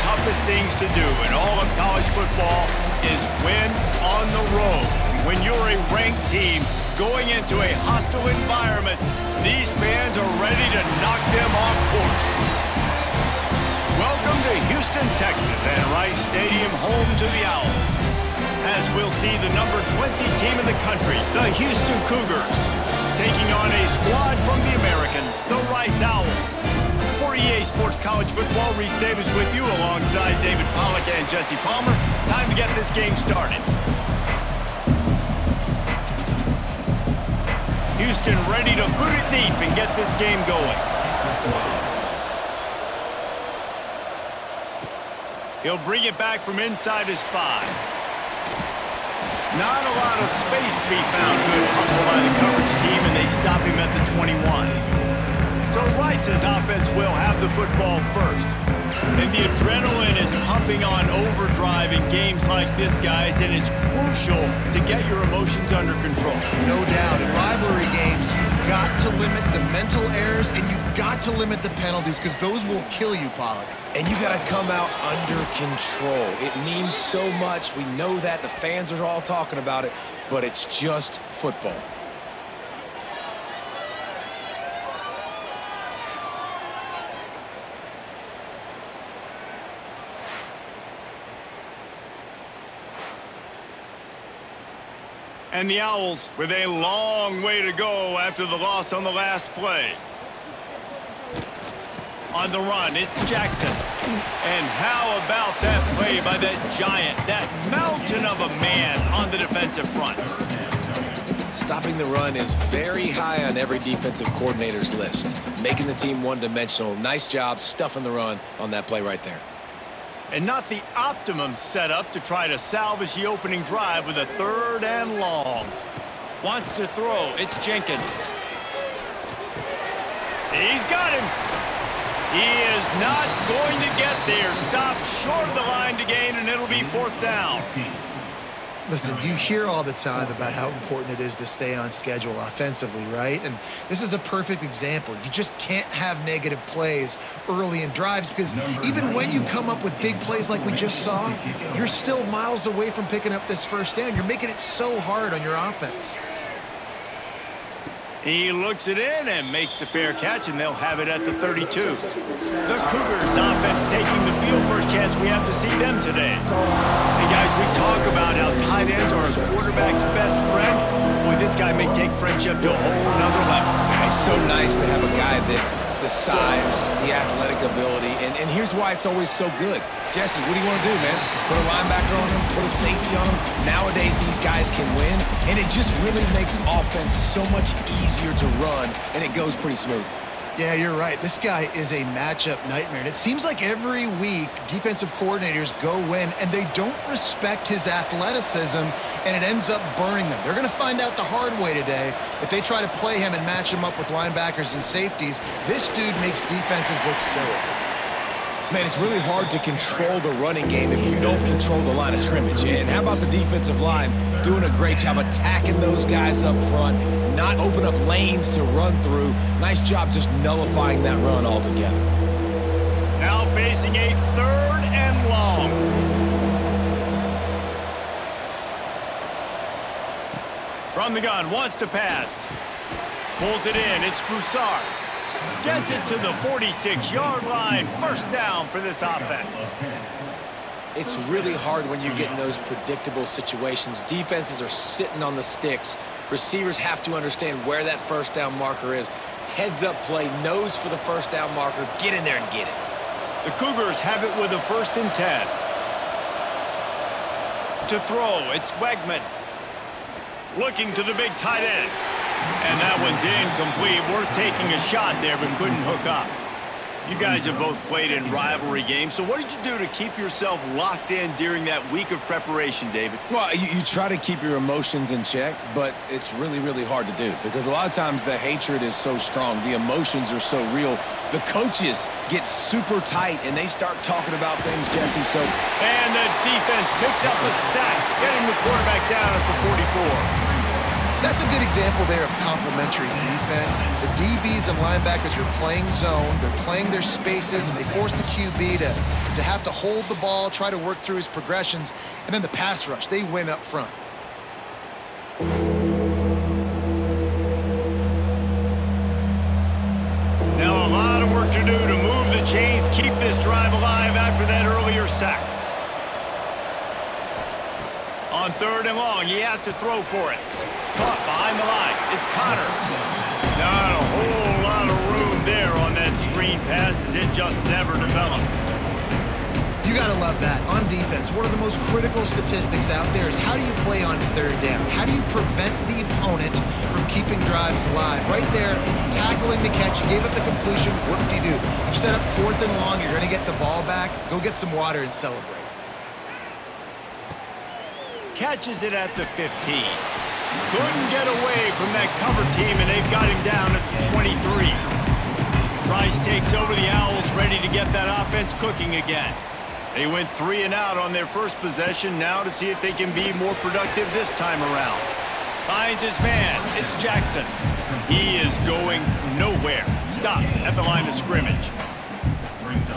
toughest things to do in all of college football is win on the road. When you're a ranked team going into a hostile environment, these fans are ready to knock them off course. Welcome to Houston, Texas, and Rice Stadium, home to the Owls. As we'll see the number 20 team in the country, the Houston Cougars, taking on a squad from the American, the Rice Owls. For EA Sports College Football, Reese Davis with you alongside David Pollack and Jesse Palmer. Time to get this game started. Houston ready to boot it deep and get this game going. He'll bring it back from inside his 5. Not a lot of space to be found. Good hustle by the coverage team, and they stop him at the 21. So Rice's offense will have the football first. And the adrenaline is pumping on overdrive in games like this, guys, and it's crucial to get your emotions under control. No doubt. In rivalry games, you've got to limit the mental errors, and you've got to limit the penalties, because those will kill you, Pollack. And you got to come out under control. It means so much. We know that. The fans are all talking about it, but it's just football. And the Owls with a long way to go after the loss on the last play. On the run, it's Jackson. And how about that play by that giant, that mountain of a man on the defensive front? Stopping the run is very high on every defensive coordinator's list. Making the team one-dimensional. Nice job stuffing the run on that play right there. And not the optimum setup to try to salvage the opening drive with a 3rd and long. Wants to throw. It's Jenkins. He's got him. He is not going to get there. Stopped short of the line to gain, and it'll be 4th down. Listen, you hear all the time about how important it is to stay on schedule offensively, right? And this is a perfect example. You just can't have negative plays early in drives, because even when you come up with big plays like we just saw, you're still miles away from picking up this 1st down. You're making it so hard on your offense. He looks it in and makes the fair catch, and they'll have it at the 32. The Cougars offense taking the field. First chance we have to see them today. Hey, guys, we talk about how tight ends are a quarterback's best friend. Boy, this guy may take friendship to a whole another level. It's so nice to have a guy that the size, the athletic ability, and here's why it's always so good. Jesse, what do you want to do, man? Put a linebacker on him, put a safety on him. Nowadays, these guys can win, and it just really makes offense so much easier to run, and it goes pretty smooth. Yeah, you're right. This guy is a matchup nightmare. And it seems like every week defensive coordinators go in and they don't respect his athleticism, and it ends up burning them. They're going to find out the hard way today. If they try to play him and match him up with linebackers and safeties, this dude makes defenses look silly. Man, it's really hard to control the running game if you don't control the line of scrimmage. And how about the defensive line doing a great job attacking those guys up front, not open up lanes to run through. Nice job just nullifying that run altogether. Now facing a 3rd and long. From the gun, wants to pass. Pulls it in, it's Broussard. Gets it to the 46-yard line. 1st down for this offense. It's really hard when you get in those predictable situations. Defenses are sitting on the sticks. Receivers have to understand where that 1st down marker is. Heads up play, nose for the 1st down marker. Get in there and get it. The Cougars have it with a 1st and 10. To throw, it's Wegman. Looking to the big tight end. And that one's incomplete. Worth taking a shot there, but couldn't hook up. You guys have both played in rivalry games, so what did you do to keep yourself locked in during that week of preparation, David? Well, you try to keep your emotions in check, but it's really, really hard to do because a lot of times the hatred is so strong. The emotions are so real. The coaches get super tight, and they start talking about things, Jesse. And the defense picks up a sack, getting the quarterback down at the 44. That's a good example there of complementary defense. The DBs and linebackers are playing zone, they're playing their spaces, and they force the QB to to have to hold the ball, try to work through his progressions, and then the pass rush. They win up front. Now a lot of work to do to move the chains, keep this drive alive after that earlier sack. On 3rd and long, he has to throw for it. Caught behind the line. It's Connors. Not a whole lot of room there on that screen pass as it just never developed. You got to love that. On defense, one of the most critical statistics out there is how do you play on 3rd down? How do you prevent the opponent from keeping drives alive? Right there, tackling the catch. You gave up the completion. Whoop-de-doo. You've set up 4th and long. You're going to get the ball back. Go get some water and celebrate. Catches it at the 15. Couldn't get away from that cover team, and they've got him down at the 23. Rice takes over the Owls, ready to get that offense cooking again. They went 3 and out on their first possession, now to see if they can be more productive this time around. Finds his man. It's Jackson. He is going nowhere. Stop at the line of scrimmage.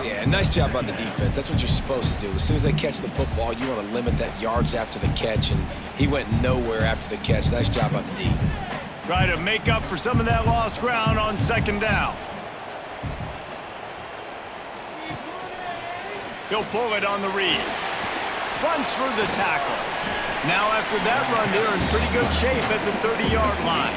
Yeah, nice job on the defense. That's what you're supposed to do. As soon as they catch the football, you want to limit that yards after the catch, and he went nowhere after the catch. Nice job on the D. Try to make up for some of that lost ground on 2nd down. He'll pull it on the read. Runs through the tackle. Now after that run, they're in pretty good shape at the 30-yard line.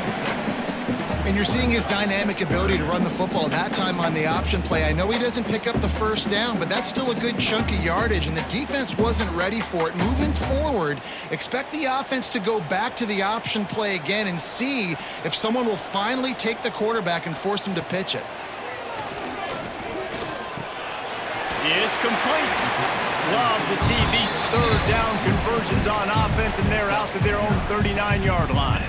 And you're seeing his dynamic ability to run the football, that time on the option play. I know he doesn't pick up the 1st down, but that's still a good chunk of yardage, and the defense wasn't ready for it. Moving forward, expect the offense to go back to the option play again and see if someone will finally take the quarterback and force him to pitch it. It's complete. Love to see these 3rd down conversions on offense, and they're out to their own 39-yard line.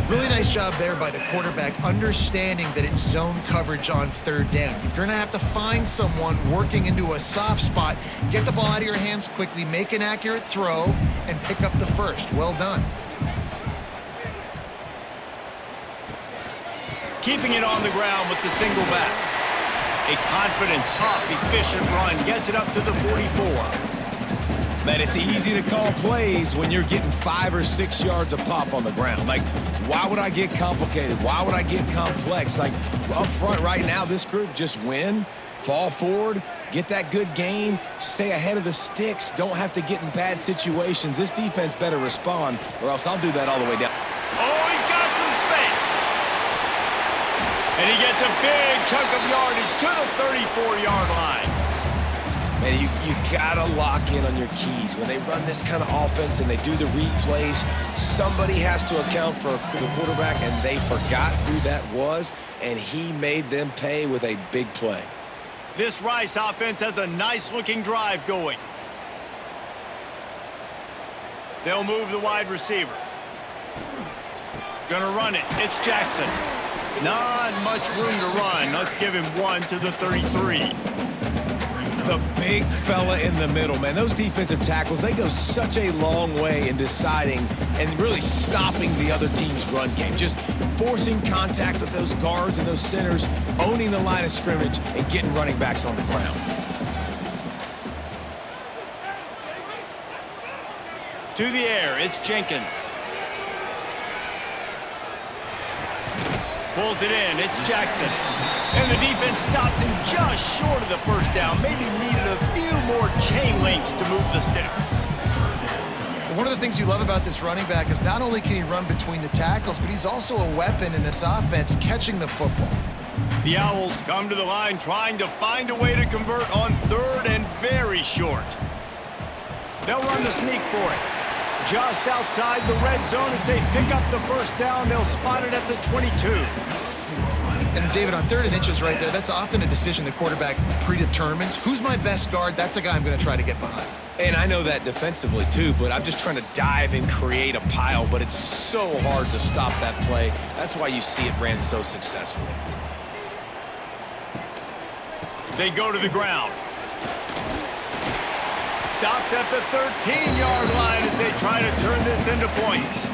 Really nice job there by the quarterback, understanding that it's zone coverage on 3rd down. You're going to have to find someone working into a soft spot, get the ball out of your hands quickly, make an accurate throw, and pick up the 1st. Well done. Keeping it on the ground with the single back. A confident, tough, efficient run gets it up to the 44. Man, it's easy to call plays when you're getting 5 or 6 yards a pop on the ground. Like, why would I get complicated? Why would I get complex? Like, up front right now, this group just win, fall forward, get that good gain, stay ahead of the sticks, don't have to get in bad situations. This defense better respond, or else I'll do that all the way down. Oh, he's got some space. And he gets a big chunk of yardage to the 34-yard line. Man, you gotta lock in on your keys. When they run this kind of offense and they do the read plays, somebody has to account for the quarterback, and they forgot who that was, and he made them pay with a big play. This Rice offense has a nice-looking drive going. They'll move the wide receiver. Gonna run it. It's Jackson. Not much room to run. Let's give him 1 to the 33. The big fella in the middle, man. Those defensive tackles, they go such a long way in deciding and really stopping the other team's run game. Just forcing contact with those guards and those centers, owning the line of scrimmage, and getting running backs on the ground. To the air, it's Jenkins. Pulls it in, it's Jackson. And the defense stops him just short of the 1st down. Maybe needed a few more chain links to move the sticks. One of the things you love about this running back is not only can he run between the tackles, but he's also a weapon in this offense, catching the football. The Owls come to the line trying to find a way to convert on 3rd and very short. They'll run the sneak for it. Just outside the red zone as they pick up the 1st down. They'll spot it at the 22. And David, on 3rd and inches right there, that's often a decision the quarterback predetermines. Who's my best guard? That's the guy I'm going to try to get behind. And I know that defensively too, but I'm just trying to dive and create a pile, but it's so hard to stop that play. That's why you see it ran so successfully. They go to the ground. Stopped at the 13-yard line as they try to turn this into points.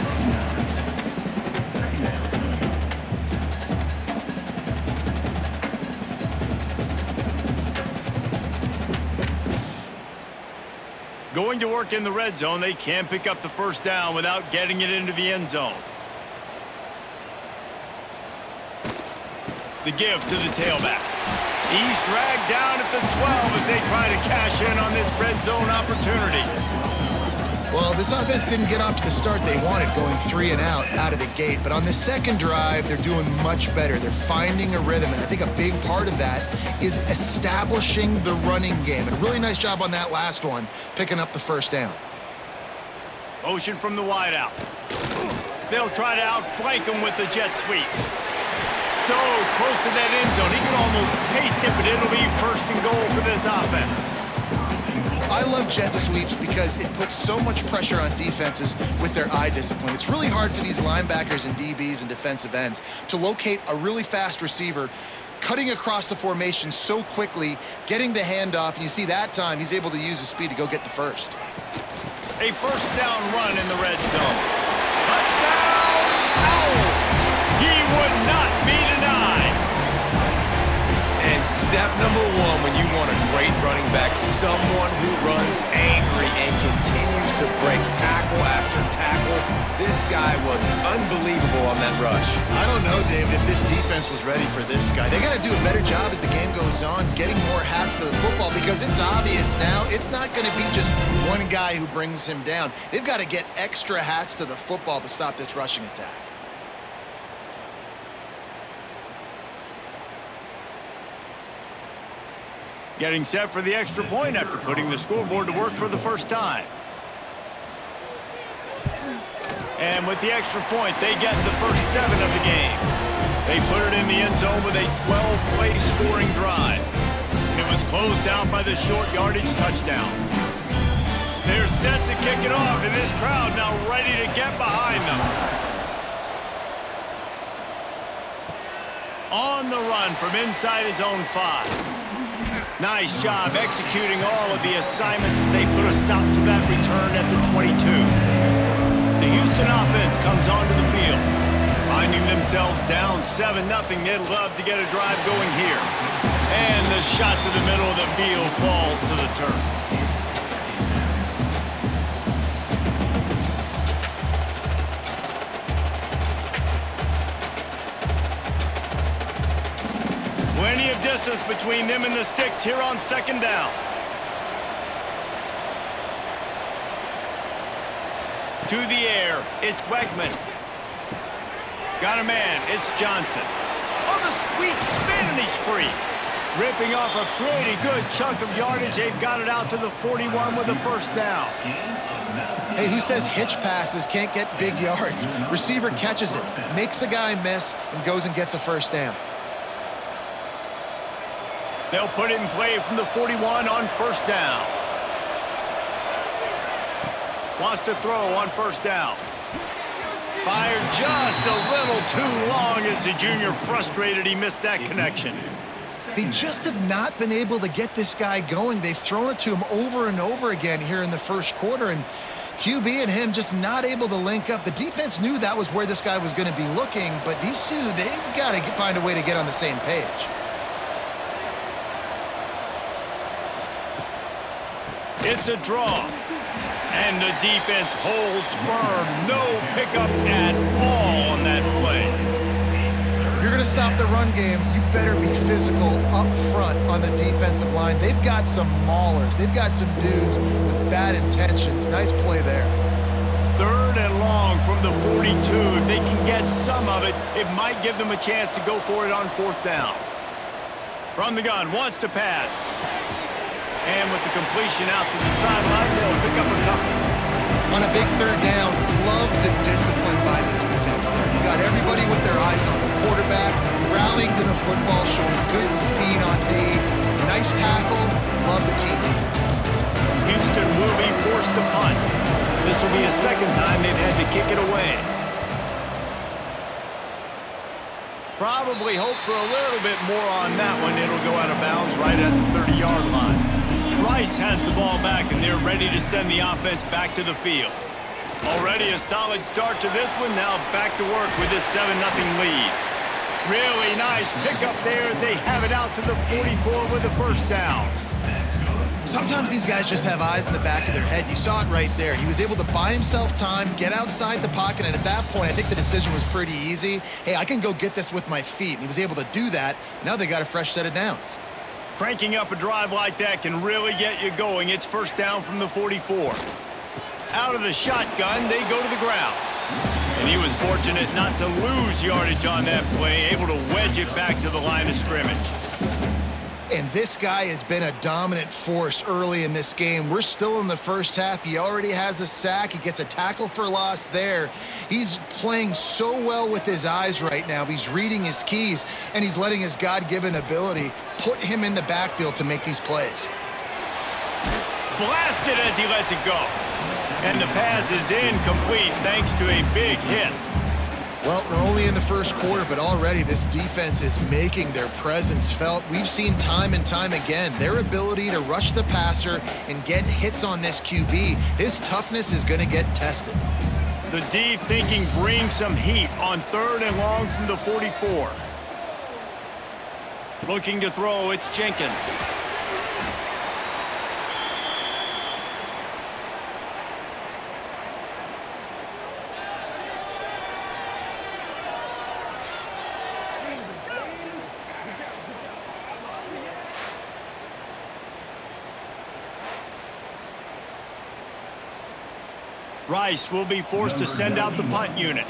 Going to work in the red zone, they can pick up the first down without getting it into the end zone. The give to the tailback. He's dragged down at the 12 as they try to cash in on this red zone opportunity. Well, this offense didn't get off to the start they wanted, going 3 and out of the gate. But on the second drive, they're doing much better. They're finding a rhythm, and I think a big part of that is establishing the running game. And a really nice job on that last one, picking up the first down. Motion from the wideout. They'll try to outflank him with the jet sweep. So close to that end zone. He can almost taste it, but it'll be first and goal for this offense. I love jet sweeps because it puts so much pressure on defenses with their eye discipline. It's really hard for these linebackers and DBs and defensive ends to locate a really fast receiver cutting across the formation so quickly, getting the handoff, and you see that time he's able to use his speed to go get the first. A first down run in the red zone. Touchdown, Owls! He would not be denied. And step number one when you want a great running back, someone who runs angry and continues to break tackle after tackle. This guy was unbelievable on that rush. I don't know, David, if this defense was ready for this guy. They got to do a better job as the game goes on, getting more hats to the football, because it's obvious now it's not going to be just one guy who brings him down. They've got to get extra hats to the football to stop this rushing attack. Getting set for the extra point after putting the scoreboard to work for the first time. And with the extra point, they get the first 7 of the game. They put it in the end zone with a 12-play scoring drive. And it was closed out by the short yardage touchdown. They're set to kick it off, and this crowd now ready to get behind them. On the run from inside his own 5. Nice job executing all of the assignments as they put a stop to that return at the 22. The Houston offense comes onto the field. Finding themselves down 7-0, they'd love to get a drive going here. And the shot to the middle of the field falls to the turf. Plenty of distance between them and the sticks here on second down. To the air, it's Wegman. Got a man, it's Johnson. On the sweet spin, and he's free. Ripping off a pretty good chunk of yardage. They've got it out to the 41 with a first down. Hey, who says hitch passes can't get big yards? Receiver catches it, makes a guy miss, and goes and gets a first down. They'll put it in play from the 41 on first down. Wants to throw on first down. Fired just a little too long as the junior frustrated. He missed that connection. They just have not been able to get this guy going. They've thrown it to him over and over again here in the first quarter, and QB and him just not able to link up. The defense knew that was where this guy was going to be looking, but these two, they've got to find a way to get on the same page. It's a draw. And the defense holds firm. No pickup at all on that play. If you're going to stop the run game, you better be physical up front on the defensive line. They've got some maulers. They've got some dudes with bad intentions. Nice play there. 3rd and long from the 42. If they can get some of it, it might give them a chance to go for it on 4th down. From the gun, wants to pass. And with the completion out to the sideline, they'll pick up a couple. On a big 3rd down, love the discipline by the defense there. You got everybody with their eyes on the quarterback, rallying to the football, showing good speed on D. Nice tackle. Love the team defense. Houston will be forced to punt. This will be a 2nd time they've had to kick it away. Probably hope for a little bit more on that one. It'll go out of bounds right at the 30-yard line. Rice has the ball back, and they're ready to send the offense back to the field. Already a solid start to this one. Now back to work with this 7-0 lead. Really nice pickup there as they have it out to the 44 with the first down. Sometimes these guys just have eyes in the back of their head. You saw it right there. He was able to buy himself time, get outside the pocket, and at that point, I think the decision was pretty easy. Hey, I can go get this with my feet. And he was able to do that. Now they got a fresh set of downs. Cranking up a drive like that can really get you going. It's first down from the 44. Out of the shotgun, they go to the ground. And he was fortunate not to lose yardage on that play, able to wedge it back to the line of scrimmage. And this guy has been a dominant force early in this game. We're still in the first half. He already has a sack. He gets a tackle for loss there. He's playing so well with his eyes right now. He's reading his keys, and he's letting his God-given ability put him in the backfield to make these plays. Blasted as he lets it go. And the pass is incomplete thanks to a big hit. Well, we're only in the first quarter, but already this defense is making their presence felt. We've seen time and time again their ability to rush the passer and get hits on this QB. His toughness is going to get tested. The D thinking bring some heat on 3rd and long from the 44. Looking to throw, it's Jenkins. Rice will be forced to send out the punt unit.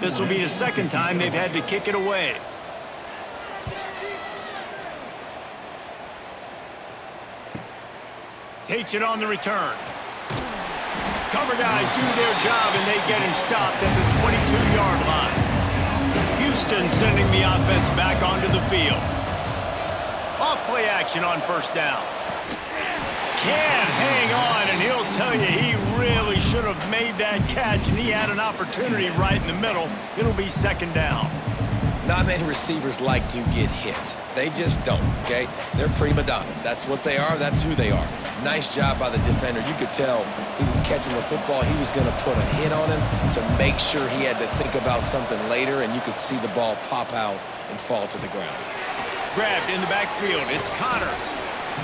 This will be the second time they've had to kick it away. Takes it on the return. Cover guys do their job, and they get him stopped at the 22-yard line. Houston sending the offense back onto the field. Off play action on first down. Can't hang on, and he'll tell you he really should have made that catch, and he had an opportunity right in the middle. It'll be second down. Not many receivers like to get hit. They just don't, okay? They're prima donnas. That's what they are. That's who they are. Nice job by the defender. You could tell he was catching the football. He was going to put a hit on him to make sure he had to think about something later, and you could see the ball pop out and fall to the ground. Grabbed in the backfield. It's Connors.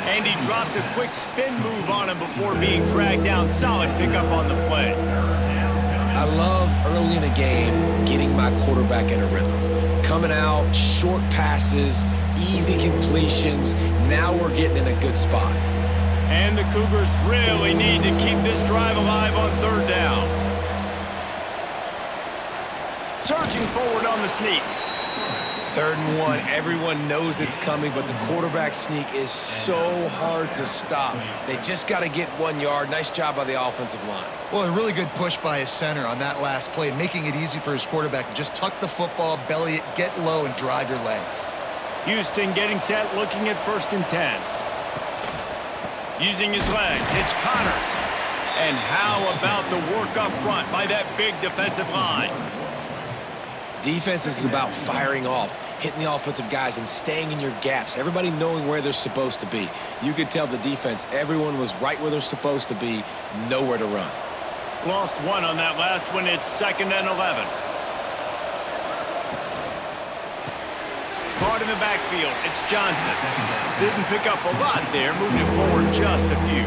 And he dropped a quick spin move on him before being dragged down. Solid pickup on the play. I love early in a game getting my quarterback in a rhythm. Coming out, short passes, easy completions. Now we're getting in a good spot. And the Cougars really need to keep this drive alive on 3rd down. Surging forward on the sneak. 3rd and 1, everyone knows it's coming, but the quarterback sneak is so hard to stop. They just got to get 1 yard. Nice job by the offensive line. Well, a really good push by his center on that last play, making it easy for his quarterback to just tuck the football, belly it, get low, and drive your legs. Houston getting set, looking at 1st and 10. Using his legs, it's Connors. And how about the work up front by that big defensive line? Defense is about firing off, hitting the offensive guys and staying in your gaps. Everybody knowing where they're supposed to be. You could tell the defense, everyone was right where they're supposed to be, nowhere to run. Lost 1 on that last one. It's 2nd and 11. Caught in the backfield. It's Johnson. Didn't pick up a lot there. Moved it forward just a few.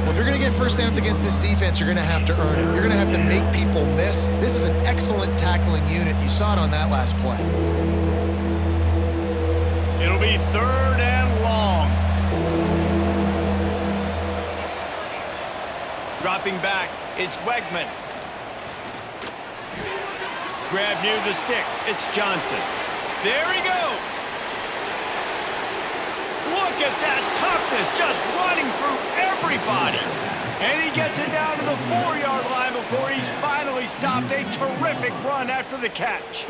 Well, if you're going to get first downs against this defense, you're going to have to earn it. You're going to have to make people miss. This is an excellent tackling unit. You saw it on that last play. It'll be 3rd and long. Dropping back, it's Wegman. Grab near the sticks, it's Johnson. There he goes. Look at that toughness, just running through everybody. And he gets it down to the 4-yard line before he's finally stopped. A terrific run after the catch.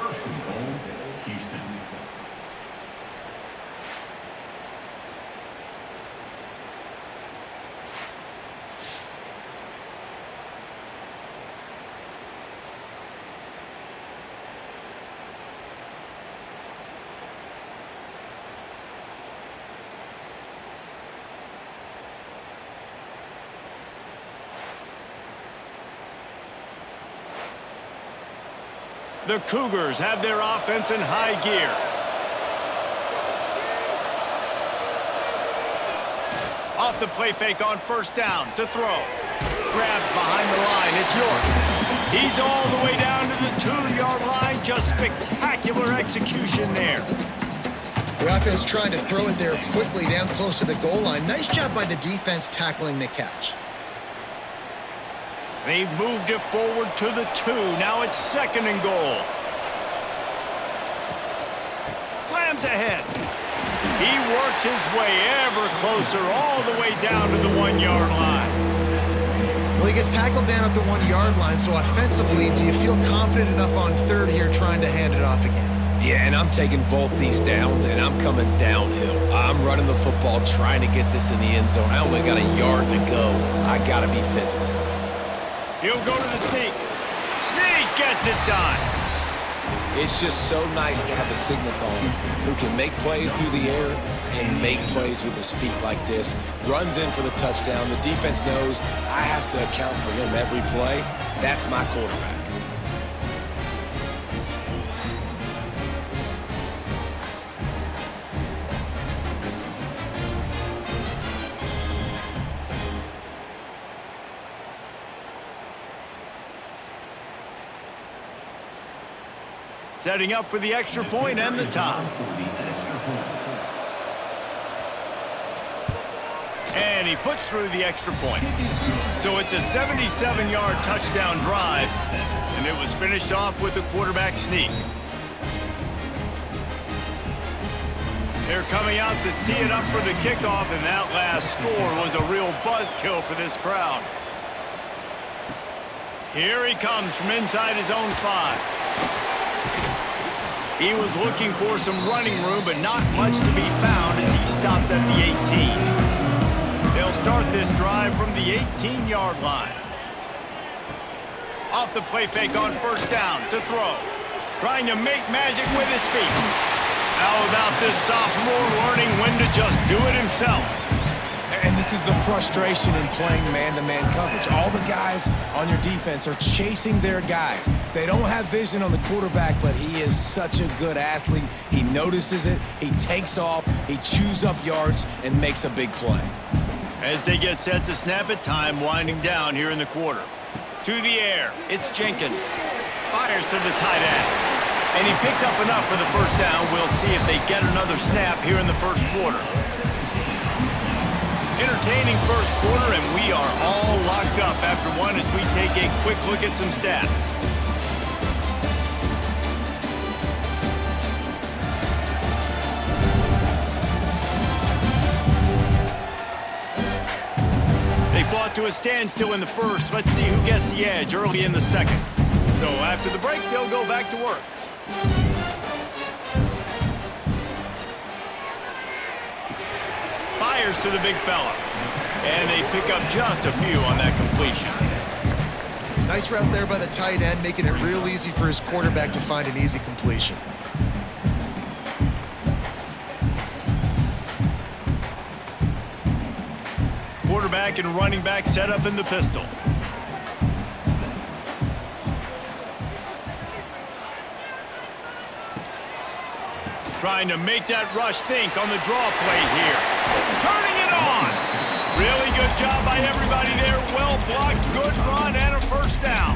The Cougars have their offense in high gear. Off the play fake on first down to throw. Grabbed behind the line. It's York. He's all the way down to the 2-yard line. Just spectacular execution there. The offense trying to throw it there quickly down close to the goal line. Nice job by the defense tackling the catch. They've moved it forward to the 2. Now it's 2nd and goal. Slams ahead. He works his way ever closer all the way down to the 1-yard line. Well, he gets tackled down at the 1-yard line, so offensively, do you feel confident enough on 3rd here trying to hand it off again? Yeah, and I'm taking both these downs, and I'm coming downhill. I'm running the football, trying to get this in the end zone. I only got a yard to go. I got to be physical. He'll go to the sneak. Sneak gets it done. It's just so nice to have a signal caller who can make plays through the air and make plays with his feet like this. Runs in for the touchdown. The defense knows I have to account for him every play. That's my quarterback. Setting up for the extra point and the tie. And he puts through the extra point. So it's a 77-yard touchdown drive, and it was finished off with a quarterback sneak. They're coming out to tee it up for the kickoff, and that last score was a real buzzkill for this crowd. Here he comes from inside his own 5. He was looking for some running room, but not much to be found as he stopped at the 18. They'll start this drive from the 18-yard line. Off the play fake on first down to throw. Trying to make magic with his feet. How about this sophomore learning when to just do it himself? And this is the frustration in playing man-to-man coverage. All the guys on your defense are chasing their guys. They don't have vision on the quarterback, but he is such a good athlete. He notices it, he takes off, he chews up yards, and makes a big play. As they get set to snap it, time winding down here in the quarter. To the air, it's Jenkins. Fires to the tight end. And he picks up enough for the first down. We'll see if they get another snap here in the first quarter. Entertaining first quarter, and we are all locked up after one as we take a quick look at some stats. They fought to a standstill in the first. Let's see who gets the edge early in the second. So after the break, they'll go back to work. Fires to the big fella. And they pick up just a few on that completion. Nice route there by the tight end, making it real easy for his quarterback to find an easy completion. Quarterback and running back set up in the pistol. Trying to make that rush think on the draw play here. Turning it on. Really good job by everybody there. Well blocked, good run, and a first down.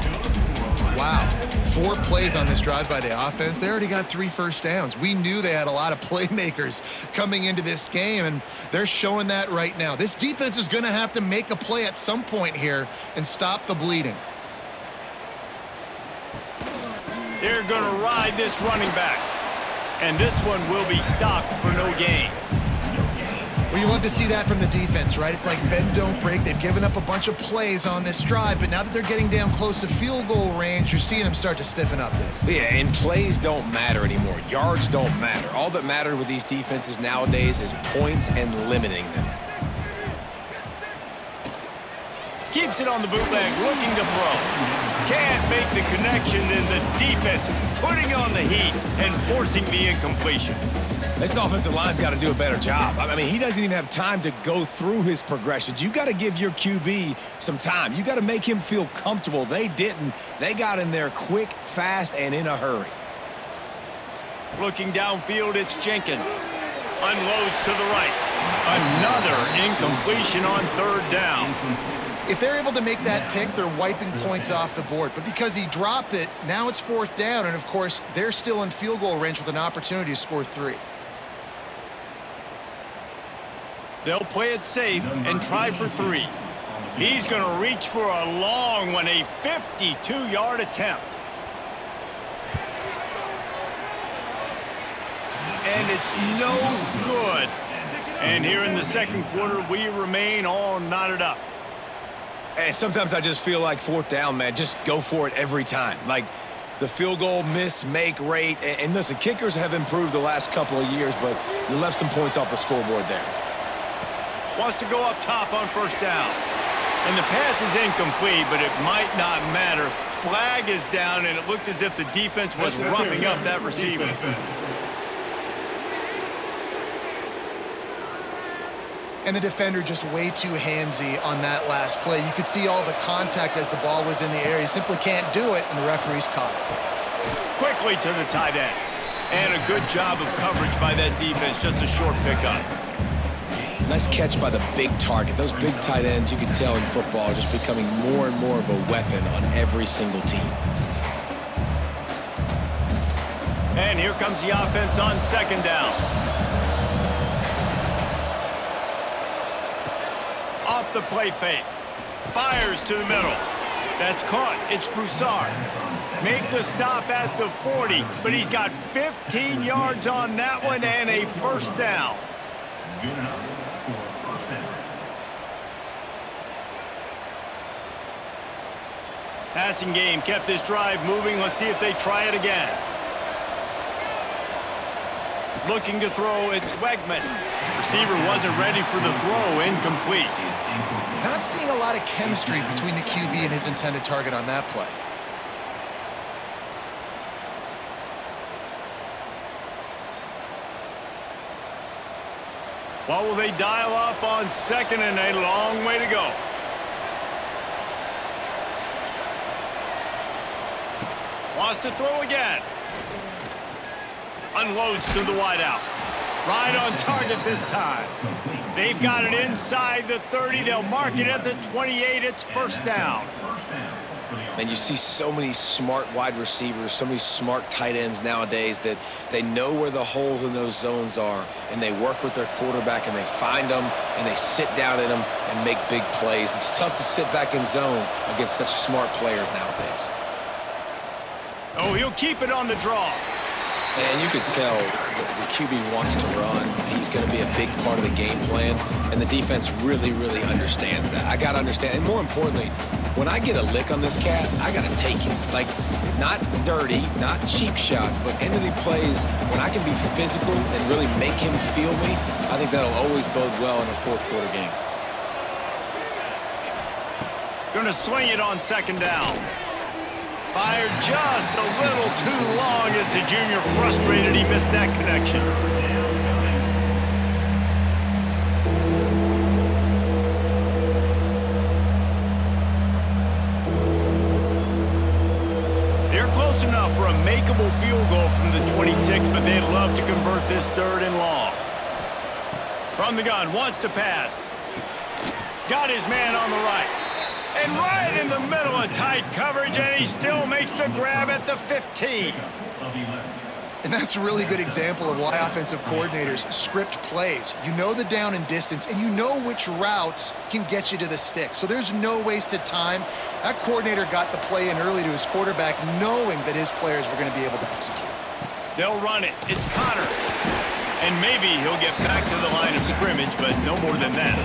Wow. 4 plays on this drive by the offense. They already got 3 first downs. We knew they had a lot of playmakers coming into this game, and they're showing that right now. This defense is going to have to make a play at some point here and stop the bleeding. They're going to ride this running back. And this one will be stopped for no gain. Well, you love to see that from the defense, right? It's like bend, don't break. They've given up a bunch of plays on this drive, but now that they're getting down close to field goal range, you're seeing them start to stiffen up there. Yeah, and plays don't matter anymore. Yards don't matter. All that matters with these defenses nowadays is points and limiting them. Keeps it on the bootleg, looking to throw. Can't make the connection, and the defense putting on the heat and forcing the incompletion. This offensive line's got to do a better job. I mean, he doesn't even have time to go through his progressions. You got to give your QB some time. You got to make him feel comfortable. They didn't. They got in there quick, fast, and in a hurry. Looking downfield, it's Jenkins. Unloads to the right. Another incompletion on third down. If they're able to make that pick, they're wiping points off the board. But because he dropped it, now it's fourth down. And, of course, they're still in field goal range with an opportunity to score 3. They'll play it safe and try for 3. He's going to reach for a long one, a 52-yard attempt. And it's no good. And here in the second quarter, we remain all knotted up. And sometimes I just feel like fourth down, man, just go for it every time. Like the field goal miss-make rate. And listen, kickers have improved the last couple of years, but you left some points off the scoreboard there. Wants to go up top on first down. And the pass is incomplete, but it might not matter. Flag is down, and it looked as if the defense was roughing up that receiver. And the defender just way too handsy on that last play. You could see all the contact as the ball was in the air. You simply can't do it, and the referee's caught it. Quickly to the tight end. And a good job of coverage by that defense. Just a short pickup. Nice catch by the big target. Those big tight ends, you can tell in football, are just becoming more and more of a weapon on every single team. And here comes the offense on second down. Off the play fake. Fires to the middle. That's caught. It's Broussard. Make the stop at the 40, but he's got 15 yards on that one and a first down. Passing game kept this drive moving. Let's see if they try it again. Looking to throw, it's Wegman. Receiver wasn't ready for the throw, incomplete. Not seeing a lot of chemistry between the QB and his intended target on that play. What will they dial up on second and a long way to go? Wants to throw again. Unloads to the wideout. Right on target this time. They've got it inside the 30. They'll mark it at the 28. It's first down. And you see so many smart wide receivers, so many smart tight ends nowadays that they know where the holes in those zones are, and they work with their quarterback, and they find them, and they sit down in them and make big plays. It's tough to sit back in zone against such smart players nowadays. Oh, he'll keep it on the draw. And you could tell the QB wants to run. He's going to be a big part of the game plan, and the defense really, really understands that. I got to understand, and more importantly, when I get a lick on this cat, I got to take it. Like, not dirty, not cheap shots, but end of the plays, when I can be physical and really make him feel me, I think that'll always bode well in a fourth quarter game. Going to swing it on second down. Fired just a little too long as the junior frustrated. He missed that connection. They're close enough for a makeable field goal from the 26, but they'd love to convert this third and long. From the gun, wants to pass. Got his man on the right. And right in the middle of tight coverage, and he still makes the grab at the 15. And that's a really good example of why offensive coordinators script plays. You know the down and distance, and you know which routes can get you to the stick. So there's no wasted time. That coordinator got the play in early to his quarterback, knowing that his players were going to be able to execute. They'll run it. It's Connors. And maybe he'll get back to the line of scrimmage, but no more than that.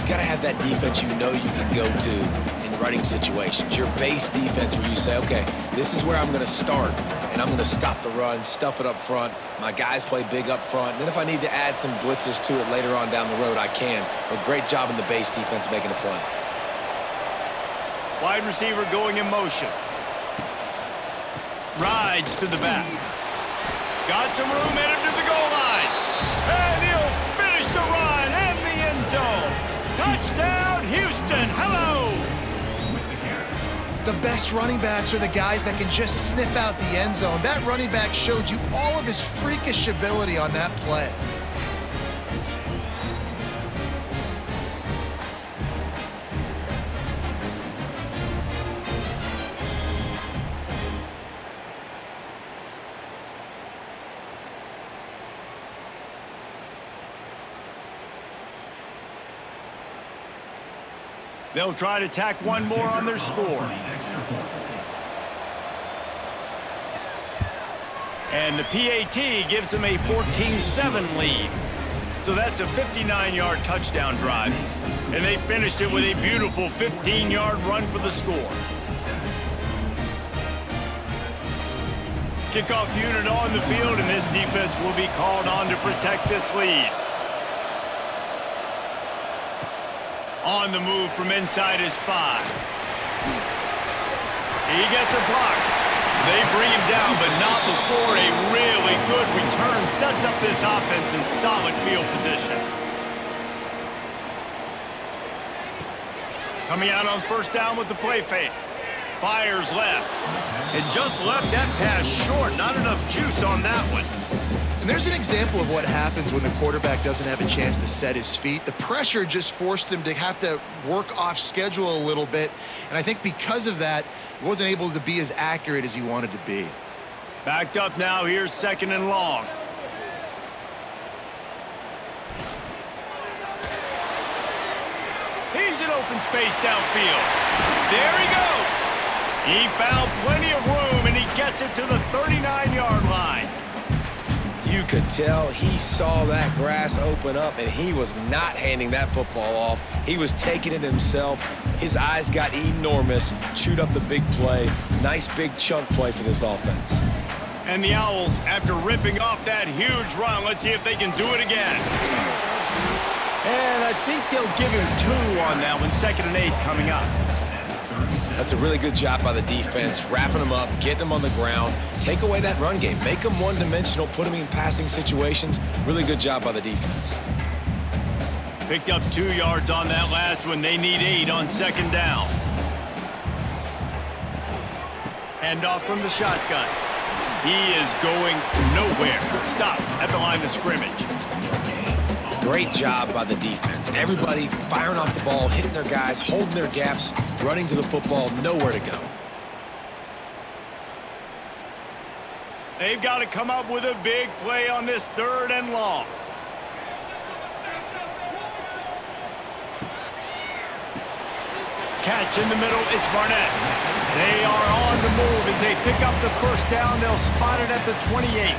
You got to have that defense you know you can go to in running situations. Your base defense where you say, okay, this is where I'm going to start, and I'm going to stop the run, stuff it up front. My guys play big up front. And then if I need to add some blitzes to it later on down the road, I can. But great job in the base defense making a play. Wide receiver going in motion. Rides to the back. Got some room, headed to the goal line. And he'll finish the run and the end zone. Touchdown, Houston. Hello. The best running backs are the guys that can just sniff out the end zone. That running back showed you all of his freakish ability on that play. They'll try to tack one more on their score. And the PAT gives them a 14-7 lead. So that's a 59-yard touchdown drive. And they finished it with a beautiful 15-yard run for the score. Kickoff unit on the field, and this defense will be called on to protect this lead. On the move from inside his 5. He gets a block. They bring him down, but not before a really good return sets up this offense in solid field position. Coming out on first down with the play fake. Fires left. And just left that pass short. Not enough juice on that one. And there's an example of what happens when the quarterback doesn't have a chance to set his feet. The pressure just forced him to have to work off schedule a little bit. And I think because of that, he wasn't able to be as accurate as he wanted to be. Backed up now. Here's 2nd and long. He's in open space downfield. There he goes. He found plenty of room, and he gets it to the 39-yard line. You could tell he saw that grass open up, and he was not handing that football off. He was taking it himself. His eyes got enormous, chewed up the big play. Nice big chunk play for this offense. And the Owls, after ripping off that huge run, let's see if they can do it again. And I think they'll give him 2 on that one. 2nd and 8 coming up. That's a really good job by the defense, wrapping them up, getting them on the ground. Take away that run game. Make them one-dimensional, put them in passing situations. Really good job by the defense. Picked up 2 yards on that last one. They need 8 on 2nd down. Handoff from the shotgun. He is going nowhere. Stop at the line of scrimmage. Great job by the defense. Everybody firing off the ball, hitting their guys, holding their gaps, running to the football, nowhere to go. They've got to come up with a big play on this 3rd and long. Catch in the middle, it's Barnett. They are on the move as they pick up the 1st down. They'll spot it at the 28.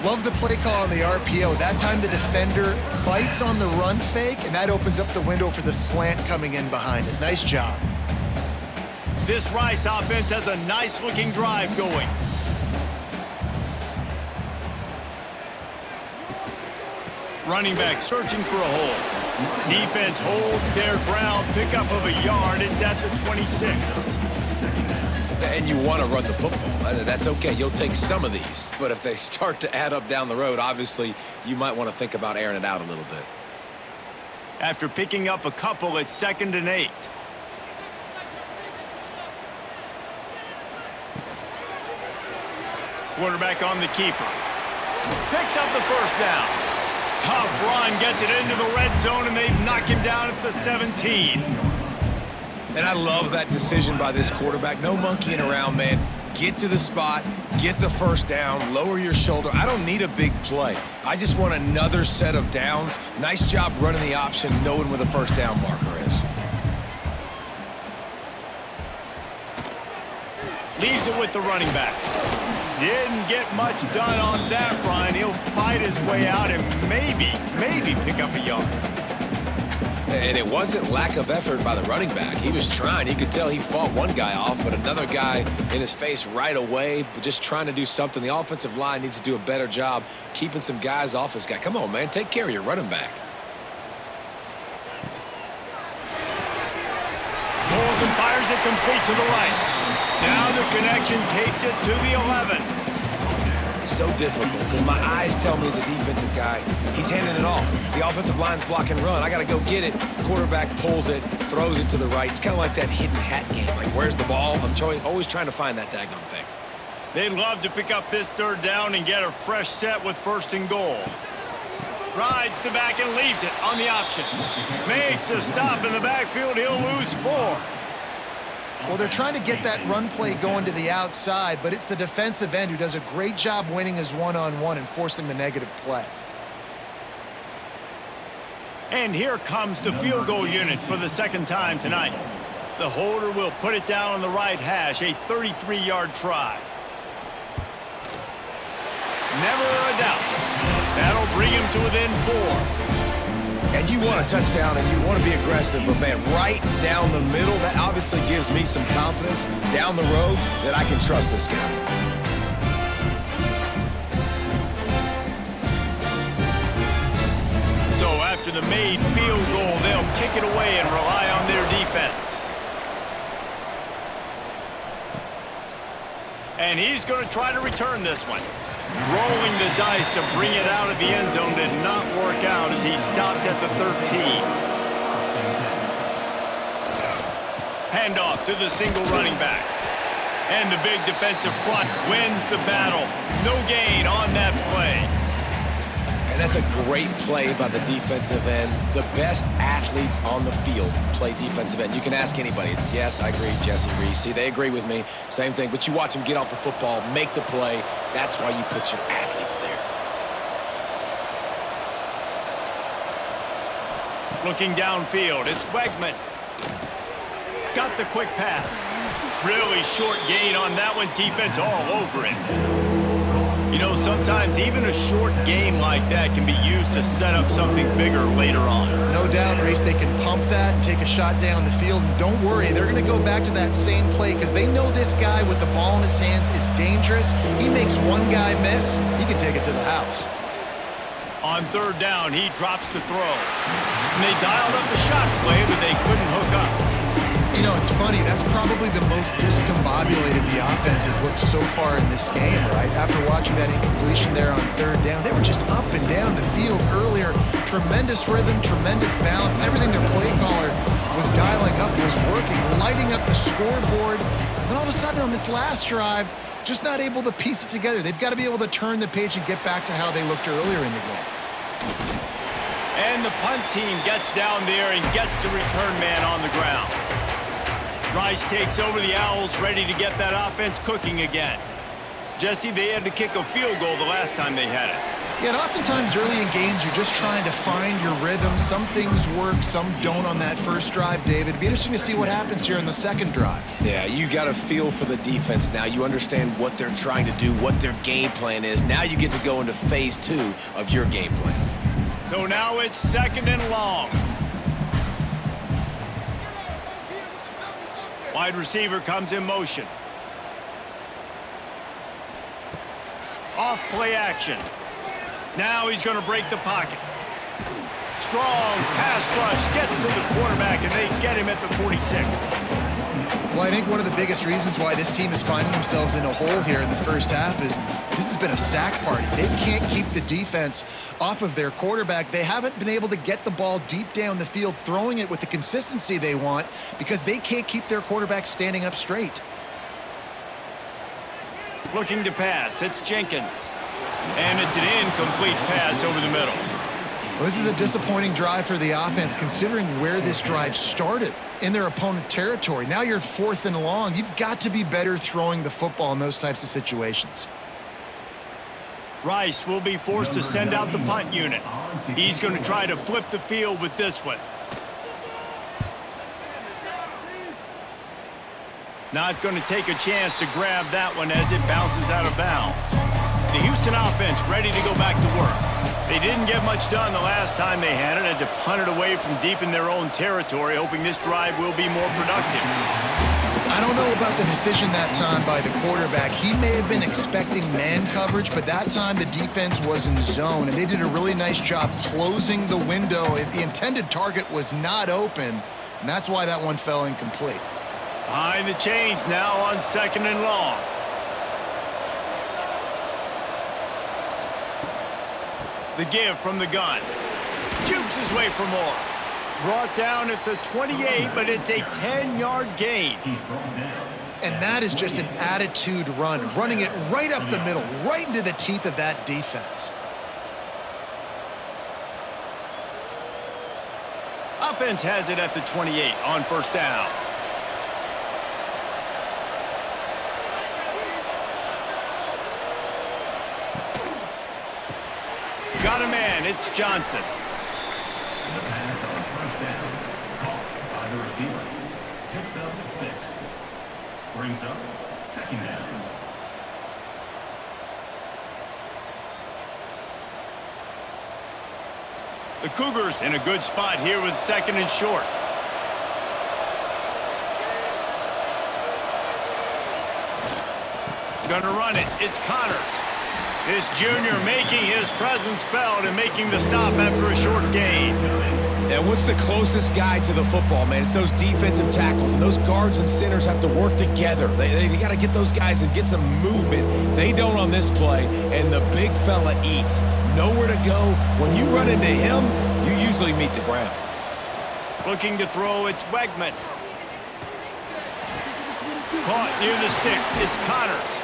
Love the play call on the RPO. That time the defender bites on the run fake, and that opens up the window for the slant coming in behind it. Nice job. This Rice offense has a nice-looking drive going. Running back searching for a hole. Defense holds their ground. Pickup of a yard. It's at the 26. And you want to run the football. That's okay. You'll take some of these. But if they start to add up down the road, obviously, you might want to think about airing it out a little bit. After picking up a couple, it's 2nd and 8. Quarterback on the keeper. Picks up the 1st down. Tough run, gets it into the red zone, and they knock him down at the 17. And I love that decision by this quarterback. No monkeying around, man. Get to the spot, get the 1st down, lower your shoulder. I don't need a big play. I just want another set of downs. Nice job running the option, knowing where the 1st down marker is. Leaves it with the running back. Didn't get much done on that run. He'll fight his way out and maybe pick up a yard. And it wasn't lack of effort by the running back. He was trying. He could tell he fought one guy off, but another guy in his face right away, but just trying to do something. The offensive line needs to do a better job keeping some guys off his guy. Come on, man. Take care of your running back. Pulls and fires it complete to the right. Now the connection takes it to the 11. So difficult because my eyes tell me as a defensive guy, he's handing it off. The offensive line's block and run. I got to go get it. Quarterback pulls it, throws it to the right. It's kind of like that hidden hat game. Like, where's the ball? I'm always trying to find that daggone thing. They'd love to pick up this 3rd down and get a fresh set with 1st and goal. Rides the back and leaves it on the option. Makes a stop in the backfield. He'll lose 4. Well, they're trying to get that run play going to the outside, but it's the defensive end who does a great job winning his one-on-one and forcing the negative play. And here comes the field goal unit for the second time tonight. The holder will put it down on the right hash, a 33-yard try. Never a doubt. That'll bring him to within 4. And you want a touchdown and you want to be aggressive, but man, right down the middle, that obviously gives me some confidence down the road that I can trust this guy. So after the made field goal, they'll kick it away and rely on their defense. And he's going to try to return this one. Rolling the dice to bring it out of the end zone did not work out as he stopped at the 13. Handoff to the single running back. And the big defensive front wins the battle. No gain on that play. And that's a great play by the defensive end. The best athletes on the field play defensive end. You can ask anybody. Yes, I agree, Jesse Reese. See, they agree with me. Same thing. But you watch them get off the football, make the play. That's why you put your athletes there. Looking downfield, it's Wegman. Got the quick pass. Really short gain on that one. Defense all over it. You know, sometimes even a short game like that can be used to set up something bigger later on. No doubt, Reese, they can pump that and take a shot down the field. And don't worry, they're going to go back to that same play because they know this guy with the ball in his hands is dangerous. He makes one guy miss, he can take it to the house. On third down, he drops to throw. And they dialed up the shot play, but they couldn't hook up. You know, it's funny. That's probably the most discombobulated the offense has looked so far in this game, right? After watching that incompletion there on third down, they were just up and down the field earlier. Tremendous rhythm, tremendous balance. Everything their play caller was dialing up was working, lighting up the scoreboard. And all of a sudden on this last drive, just not able to piece it together. They've got to be able to turn the page and get back to how they looked earlier in the game. And the punt team gets down there and gets the return man on the ground. Rice takes over the Owls, ready to get that offense cooking again. Jesse, they had to kick a field goal the last time they had it. Yeah, and oftentimes early in games, you're just trying to find your rhythm. Some things work, some don't on that first drive, David. It'd be interesting to see what happens here in the second drive. Yeah, you got to feel for the defense now. You understand what they're trying to do, what their game plan is. Now you get to go into phase 2 of your game plan. So now it's second and long. Wide receiver comes in motion. Off play action. Now he's going to break the pocket. Strong pass rush gets to the quarterback, and they get him at the 46. Well, I think one of the biggest reasons why this team is finding themselves in a hole here in the first half is this has been a sack party. They can't keep the defense off of their quarterback. They haven't been able to get the ball deep down the field, throwing it with the consistency they want because they can't keep their quarterback standing up straight. Looking to pass, it's Jenkins. And it's an incomplete pass over the middle. Well, this is a disappointing drive for the offense considering where this drive started in their opponent territory. Now you're at 4th and long. You've got to be better throwing the football in those types of situations. Rice will be forced to send out the punt unit. He's going to try to flip the field with this one. Not going to take a chance to grab that one as it bounces out of bounds. The Houston offense ready to go back to work. They didn't get much done the last time they had it, had to punt it away from deep in their own territory, hoping this drive will be more productive. I don't know about the decision that time by the quarterback. He may have been expecting man coverage, but that time the defense was in zone, and they did a really nice job closing the window. The intended target was not open, and that's why that one fell incomplete. Behind the chains now on second and long. The give from the gun. Jukes his way for more. Brought down at the 28, but it's a 10-yard gain. And that is just an attitude run, running it right up the middle, right into the teeth of that defense. Offense has it at the 28 on first down. Got a man, it's Johnson. down. Caught by the receiver. Picks up 6. Brings up 2nd down. The Cougars in a good spot here with 2nd and short. Gonna run it. It's Connors. This junior making his presence felt and making the stop after a short gain. And what's the closest guy to the football, man? It's those defensive tackles, and those guards and centers have to work together. They got to get those guys and get some movement. They don't on this play, and the big fella eats. Nowhere to go. When you run into him, you usually meet the ground. Looking to throw, it's Wegman. Caught near the sticks, it's Connors.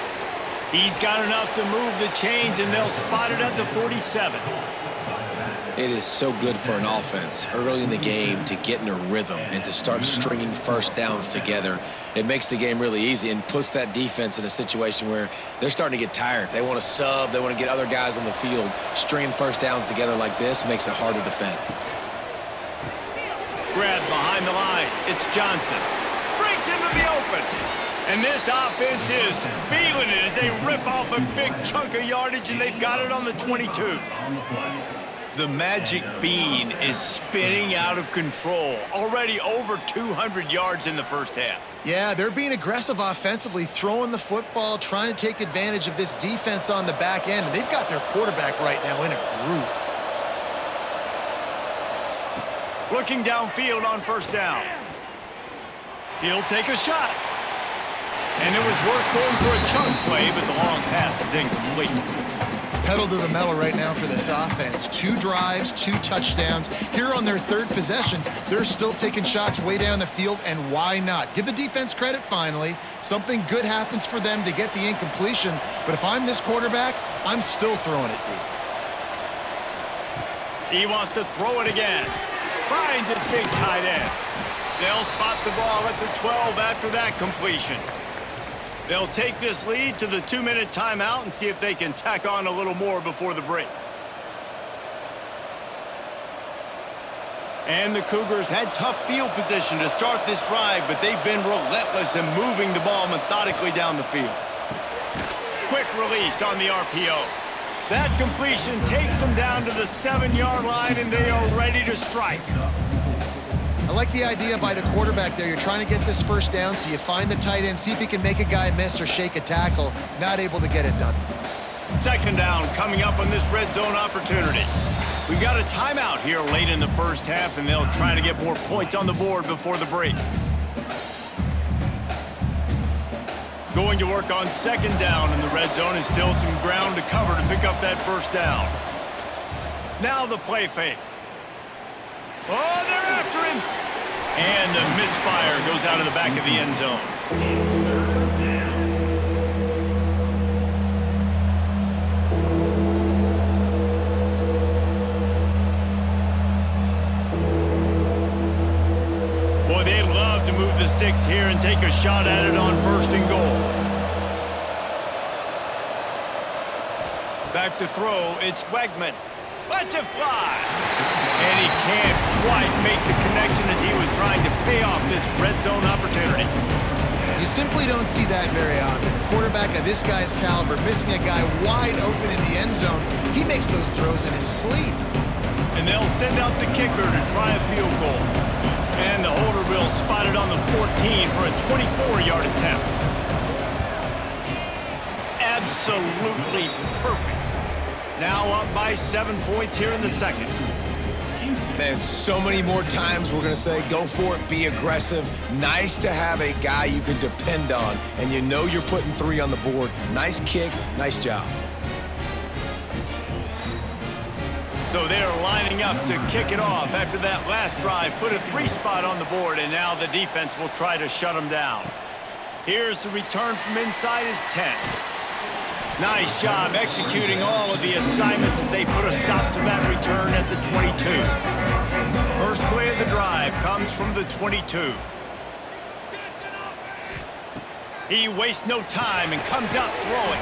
He's got enough to move the chains, and they'll spot it at the 47. It is so good for an offense early in the game to get in a rhythm and to start stringing first downs together. It makes the game really easy and puts that defense in a situation where they're starting to get tired. They want to sub. They want to get other guys on the field. Stringing first downs together like this makes it hard to defend. Grab behind the line. It's Johnson. Breaks into the open. And this offense is feeling it as they rip off a big chunk of yardage, and they've got it on the 22. The magic bean is spinning out of control. Already over 200 yards in the first half. Yeah, they're being aggressive offensively, throwing the football, trying to take advantage of this defense on the back end. And they've got their quarterback right now in a groove. Looking downfield on first down. He'll take a shot. And it was worth going for a chunk play, but the long pass is incomplete. Pedal to the metal right now for this offense. 2 drives, 2 touchdowns. Here on their 3rd possession, they're still taking shots way down the field, and why not? Give the defense credit finally. Something good happens for them to get the incompletion, but if I'm this quarterback, I'm still throwing it deep. He wants to throw it again. Finds his big tight end. They'll spot the ball at the 12 after that completion. They'll take this lead to the 2-minute timeout and see if they can tack on a little more before the break. And the Cougars had tough field position to start this drive, but they've been relentless in moving the ball methodically down the field. Quick release on the RPO. That completion takes them down to the 7-yard line, and they are ready to strike. I like the idea by the quarterback there. You're trying to get this first down, so you find the tight end, see if he can make a guy miss or shake a tackle. Not able to get it done. 2nd down coming up on this red zone opportunity. We've got a timeout here late in the first half, and they'll try to get more points on the board before the break. Going to work on 2nd down in the red zone, and still some ground to cover to pick up that first down. Now the play fake. Oh, they're after him. And the misfire goes out of the back of the end zone. Boy, they'd love to move the sticks here and take a shot at it on 1st and goal. Back to throw, it's Wegman. Lets it fly. And he can't quite make the connection as he was trying to pay off this red zone opportunity. You simply don't see that very often. A quarterback of this guy's caliber missing a guy wide open in the end zone. He makes those throws in his sleep. And they'll send out the kicker to try a field goal. And the holder will spot it on the 14 for a 24-yard attempt. Absolutely perfect. Now up by 7 points here in the 2nd. Man, so many more times we're going to say, go for it, be aggressive. Nice to have a guy you can depend on, and you know you're putting 3 on the board. Nice kick, nice job. So they're lining up to kick it off after that last drive. Put a 3 spot on the board, and now the defense will try to shut them down. Here's the return from inside his 10. Nice job executing all of the assignments as they put a stop to that return at the 22. First play of the drive comes from the 22. He wastes no time and comes out throwing.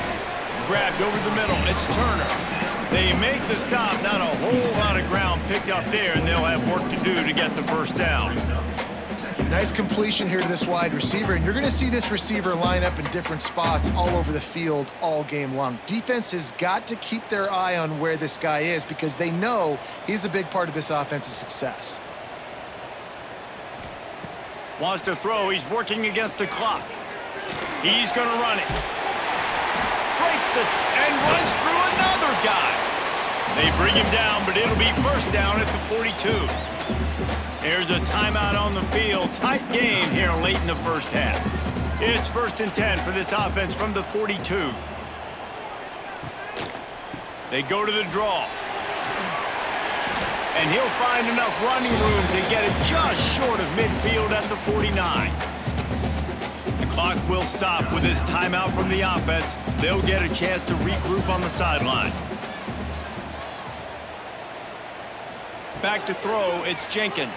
Grabbed over the middle. It's Turner. They make the stop, not a whole lot of ground picked up there, and they'll have work to do to get the first down. Nice completion here to this wide receiver, and you're going to see this receiver line up in different spots all over the field all game long. Defense has got to keep their eye on where this guy is because they know he's a big part of this offense's success. Wants to throw. He's working against the clock. He's going to run it. Breaks and runs through another guy. They bring him down, but it'll be first down at the 42. There's a timeout on the field. Tight game here late in the first half. It's 1st and 10 for this offense from the 42. They go to the draw. And he'll find enough running room to get it just short of midfield at the 49. The clock will stop with this timeout from the offense. They'll get a chance to regroup on the sideline. Back to throw, it's Jenkins.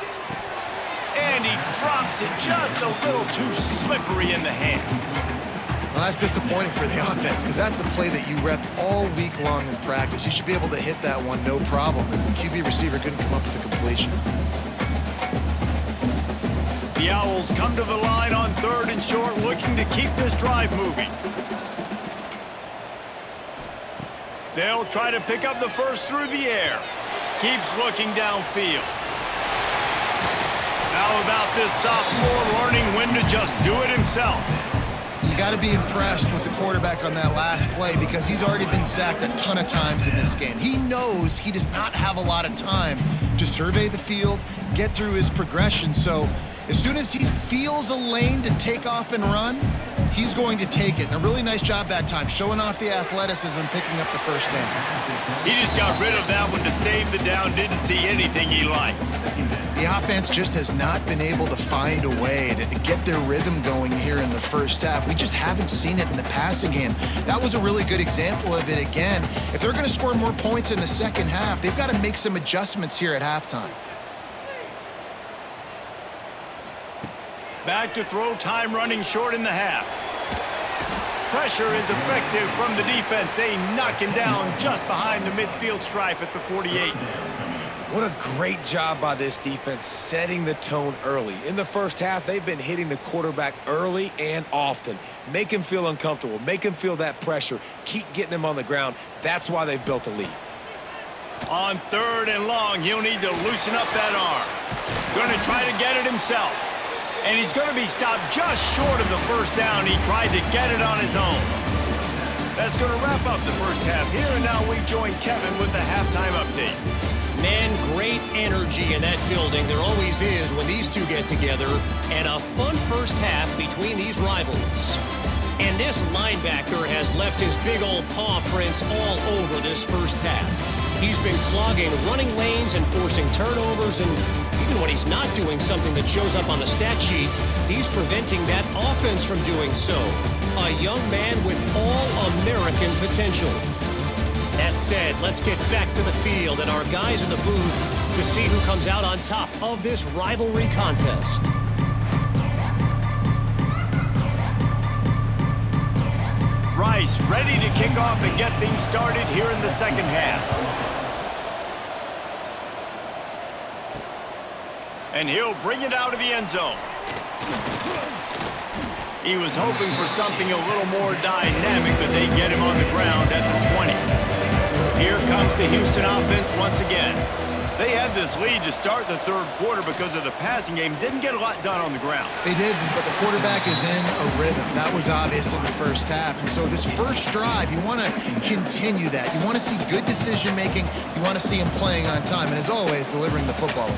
And he drops it just a little too slippery in the hands. Well, that's disappointing for the offense because that's a play that you rep all week long in practice. You should be able to hit that one no problem. And the QB receiver couldn't come up with a completion. The Owls come to the line on 3rd and short, looking to keep this drive moving. They'll try to pick up the first through the air. Keeps looking downfield. How about this sophomore learning when to just do it himself? You got to be impressed with the quarterback on that last play because he's already been sacked a ton of times in this game. He knows he does not have a lot of time to survey the field, get through his progression. So as soon as he feels a lane to take off and run, he's going to take it. And a really nice job that time, showing off the athleticism and picking up the first down. He just got rid of that one to save the down, didn't see anything he liked. The offense just has not been able to find a way to get their rhythm going here in the first half. We just haven't seen it in the passing game. That was a really good example of it again. If they're going to score more points in the second half, they've got to make some adjustments here at halftime. Back to throw, time running short in the half. Pressure is effective from the defense. They knock him down just behind the midfield stripe at the 48. What a great job by this defense setting the tone early. In the first half, they've been hitting the quarterback early and often. Make him feel uncomfortable. Make him feel that pressure. Keep getting him on the ground. That's why they've built a lead. On 3rd and long, he'll need to loosen up that arm. Going to try to get it himself. And he's going to be stopped just short of the first down. He tried to get it on his own. That's going to wrap up the first half here. And now we join Kevin with the halftime update. Man, great energy in that building. There always is when these two get together. And a fun first half between these rivals. And this linebacker has left his big old paw prints all over this first half. He's been clogging running lanes and forcing turnovers, and even when he's not doing something that shows up on the stat sheet, he's preventing that offense from doing so. A young man with all-American potential. That said, let's get back to the field and our guys in the booth to see who comes out on top of this rivalry contest. Rice ready to kick off and get things started here in the second half. And he'll bring it out of the end zone. He was hoping for something a little more dynamic, but they get him on the ground at the 20. Here comes the Houston offense once again. They had this lead to start the third quarter because of the passing game. Didn't get a lot done on the ground. They did, but the quarterback is in a rhythm. That was obvious in the first half. And so this first drive, you want to continue that. You want to see good decision-making. You want to see him playing on time. And as always, delivering the football.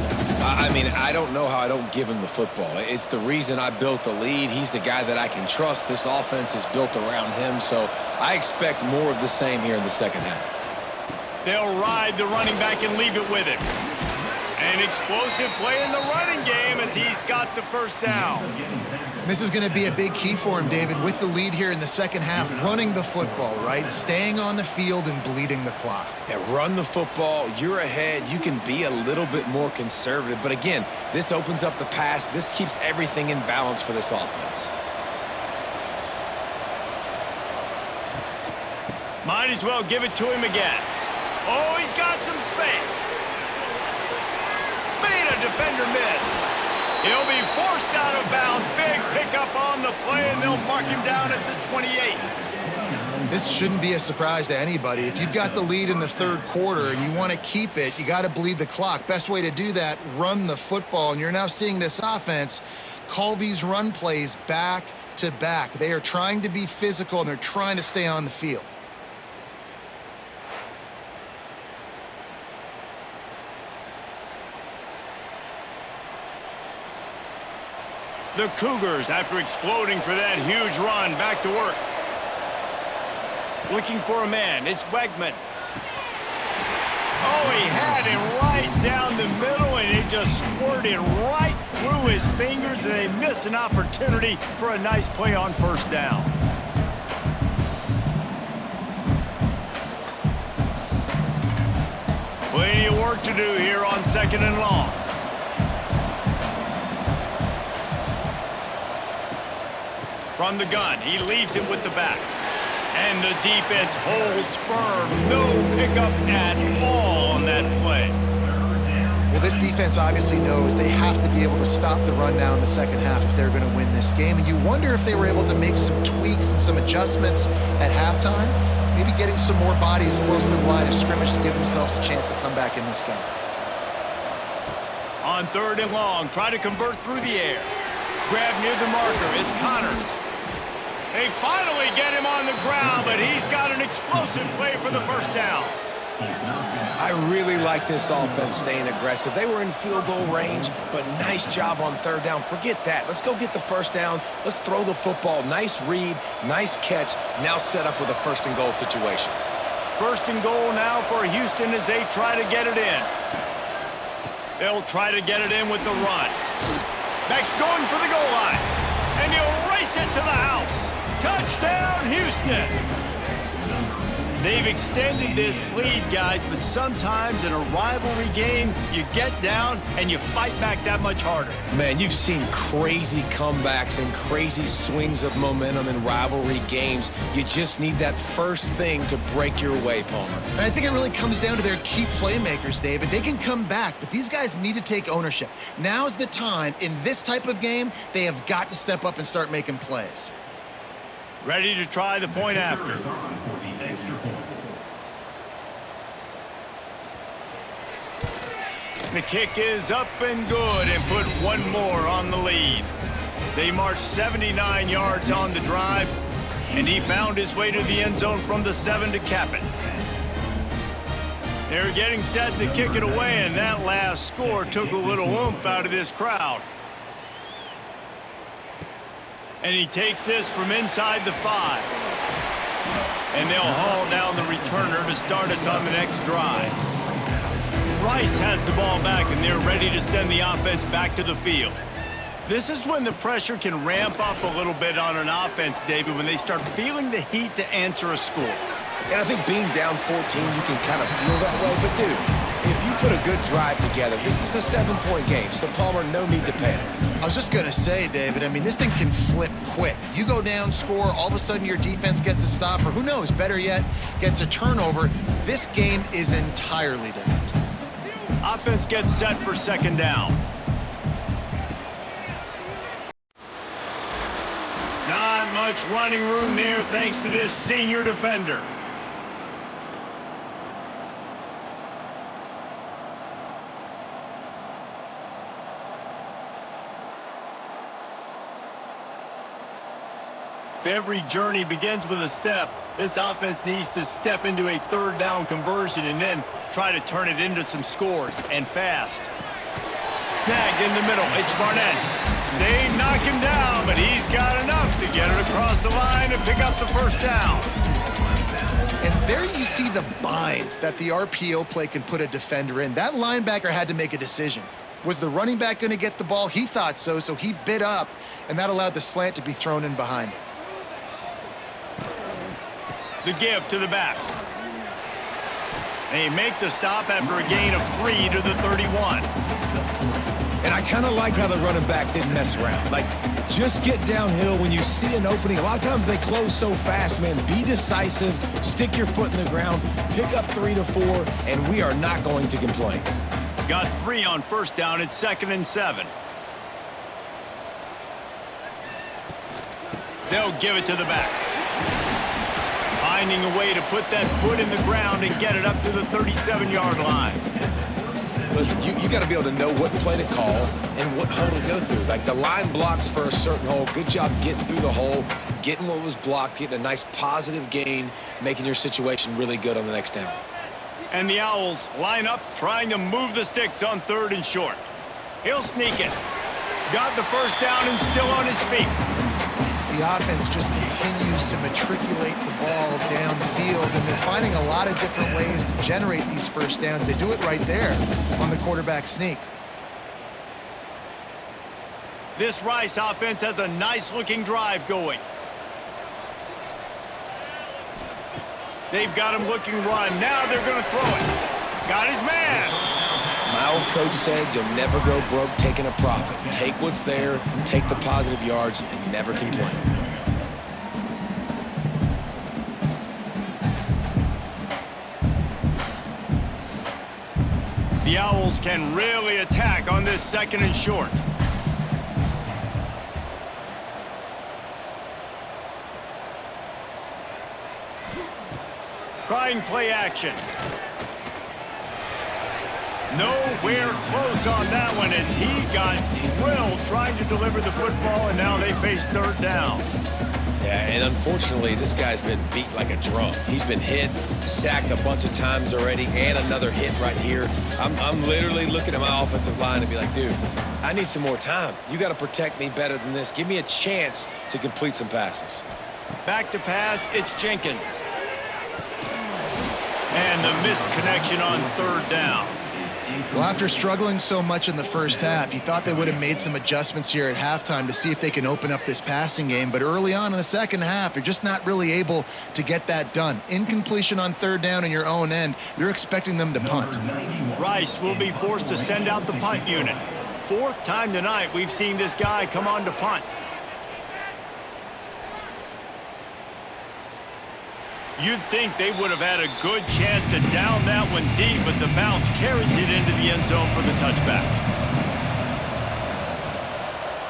I mean, I don't know how I don't give him the football. It's the reason I built the lead. He's the guy that I can trust. This offense is built around him. So I expect more of the same here in the second half. They'll ride the running back and leave it with him. An explosive play in the running game as he's got the first down. This is going to be a big key for him, David, with the lead here in the second half, running the football, right? Staying on the field and bleeding the clock. Yeah, run the football. You're ahead. You can be a little bit more conservative. But again, this opens up the pass. This keeps everything in balance for this offense. Might as well give it to him again. Oh, he's got some space. Made a defender miss. He'll be forced out of bounds. Big pickup on the play, and they'll mark him down at the 28. This shouldn't be a surprise to anybody. If you've got the lead in the third quarter and you want to keep it, you got to bleed the clock. Best way to do that, run the football. And you're now seeing this offense call these run plays back to back. They are trying to be physical, and they're trying to stay on the field. The Cougars, after exploding for that huge run, back to work. Looking for a man. It's Wegman. Oh, he had him right down the middle, and it just squirted right through his fingers, and they miss an opportunity for a nice play on first down. Plenty of work to do here on 2nd and long. From the gun, he leaves it with the back. And the defense holds firm. No pickup at all on that play. Well, this defense obviously knows they have to be able to stop the run now in the second half if they're going to win this game. And you wonder if they were able to make some tweaks and some adjustments at halftime. Maybe getting some more bodies close to the line of scrimmage to give themselves a chance to come back in this game. On 3rd and long, try to convert through the air. Grab near the marker. It's Connors. They finally get him on the ground, but he's got an explosive play for the first down. I really like this offense staying aggressive. They were in field goal range, but nice job on 3rd down. Forget that. Let's go get the first down. Let's throw the football. Nice read, nice catch. Now set up with a 1st and goal situation. 1st and goal now for Houston as they try to get it in. They'll try to get it in with the run. Beck's going for the goal line, and he'll race it to the house. Touchdown, Houston! They've extended this lead, guys, but sometimes in a rivalry game, you get down and you fight back that much harder. Man, you've seen crazy comebacks and crazy swings of momentum in rivalry games. You just need that first thing to break your way, Palmer. And I think it really comes down to their key playmakers, David. They can come back, but these guys need to take ownership. Now's the time. In this type of game, they have got to step up and start making plays. Ready to try the point after. The kick is up and good and put one more on the lead. They marched 79 yards on the drive, and he found his way to the end zone from the 7 to cap it. They're getting set to kick it away, and that last score took a little oomph out of this crowd. And he takes this from inside the 5. And they'll haul down the returner to start us on the next drive. Rice has the ball back, and they're ready to send the offense back to the field. This is when the pressure can ramp up a little bit on an offense, David, when they start feeling the heat to answer a score. And I think being down 14, you can kind of feel that way. But, dude, if you put a good drive together, this is a 7-point game, so, Palmer, no need to panic. I was just going to say, David, I mean, this thing can flip quick. You go down, score, all of a sudden your defense gets a stop, or who knows, better yet, gets a turnover. This game is entirely different. Offense gets set for 2nd down. Not much running room there thanks to this senior defender. If every journey begins with a step, this offense needs to step into a 3rd down conversion and then try to turn it into some scores, and fast. Snagged in the middle, it's Barnett. They knock him down, but he's got enough to get it across the line and pick up the 1st down. And there you see the bind that the RPO play can put a defender in. That linebacker had to make a decision. Was the running back going to get the ball? He thought so, so he bit up, and that allowed the slant to be thrown in behind him. The give to the back. They make the stop after a gain of 3 to the 31. And I kind of like how the running back didn't mess around. Like, just get downhill when you see an opening. A lot of times they close so fast, man. Be decisive, stick your foot in the ground, pick up 3 to 4, and we are not going to complain. Got 3 on first down. It's 2nd and 7. They'll give it to the back. Finding a way to put that foot in the ground and get it up to the 37-yard line. Listen, you got to be able to know what play to call and what hole to go through. Like, the line blocks for a certain hole. Good job getting through the hole, getting what was blocked, getting a nice positive gain, making your situation really good on the next down. And the Owls line up, trying to move the sticks on 3rd and short. He'll sneak it. Got the first down and still on his feet. The offense just continues to matriculate the ball down the field, and they're finding a lot of different ways to generate these first downs. They do it right there on the quarterback sneak. This Rice offense has a nice-looking drive going. They've got him looking run. Now they're going to throw it. Got his man. My old coach said you'll never go broke taking a profit. Take what's there, take the positive yards, and never complain. The Owls can really attack on this 2nd and short. Trying play action. Nowhere close on that one as he got drilled trying to deliver the football, and now they face 3rd down. Yeah, and unfortunately, this guy's been beat like a drum. He's been hit, sacked a bunch of times already, and another hit right here. I'm literally looking at my offensive line and be like, dude, I need some more time. You got to protect me better than this. Give me a chance to complete some passes. Back to pass, it's Jenkins. And the misconnection on 3rd down. Well, after struggling so much in the first half, you thought they would have made some adjustments here at halftime to see if they can open up this passing game. But early on in the second half, they're just not really able to get that done. Incompletion on 3rd down in your own end, you're expecting them to punt. Rice will be forced to send out the punt unit. 4th time tonight we've seen this guy come on to punt. You'd think they would have had a good chance to down that one deep, but the bounce carries it into the end zone for the touchback.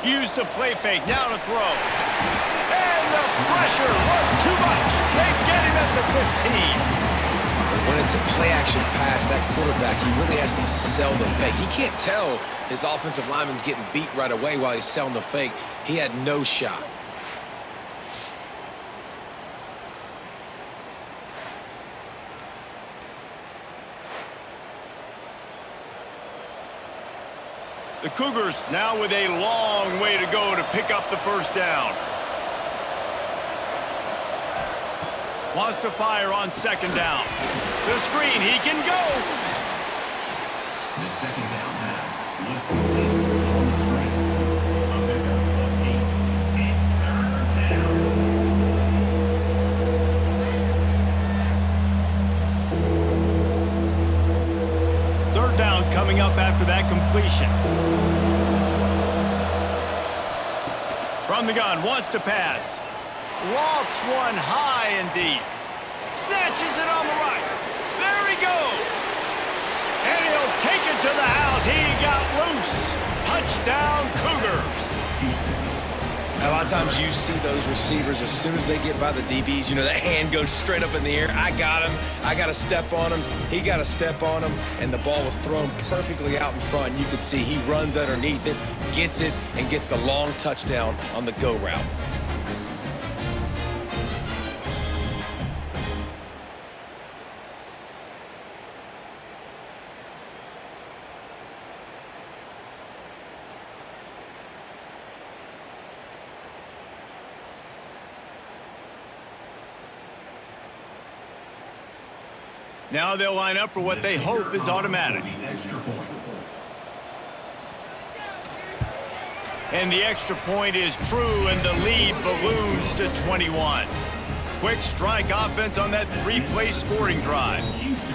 Use the play fake, now to throw. And the pressure was too much. They get him at the 15. When it's a play-action pass, that quarterback, he really has to sell the fake. He can't tell his offensive lineman's getting beat right away while he's selling the fake. He had no shot. The Cougars now with a long way to go to pick up the first down. Wants to fire on 2nd down. The screen, he can go. The 2nd down pass was completed on the screen. A pickup of 8. It's 3rd down. 3rd down coming up after that completion. From the gun, wants to pass. Lofts one high and deep. Snatches it on the right. There he goes. And he'll take it to the house. He got loose. Touchdown, Cougars. A lot of times you see those receivers, as soon as they get by the DBs, you know, that hand goes straight up in the air. I got him. I got to step on him. He got to step on him. And the ball was thrown perfectly out in front. You could see he runs underneath it, gets it, and gets the long touchdown on the go route. Now they'll line up for what they hope is automatic. And the extra point is true, and the lead balloons to 21. quick strike offense on that three-play scoring drive.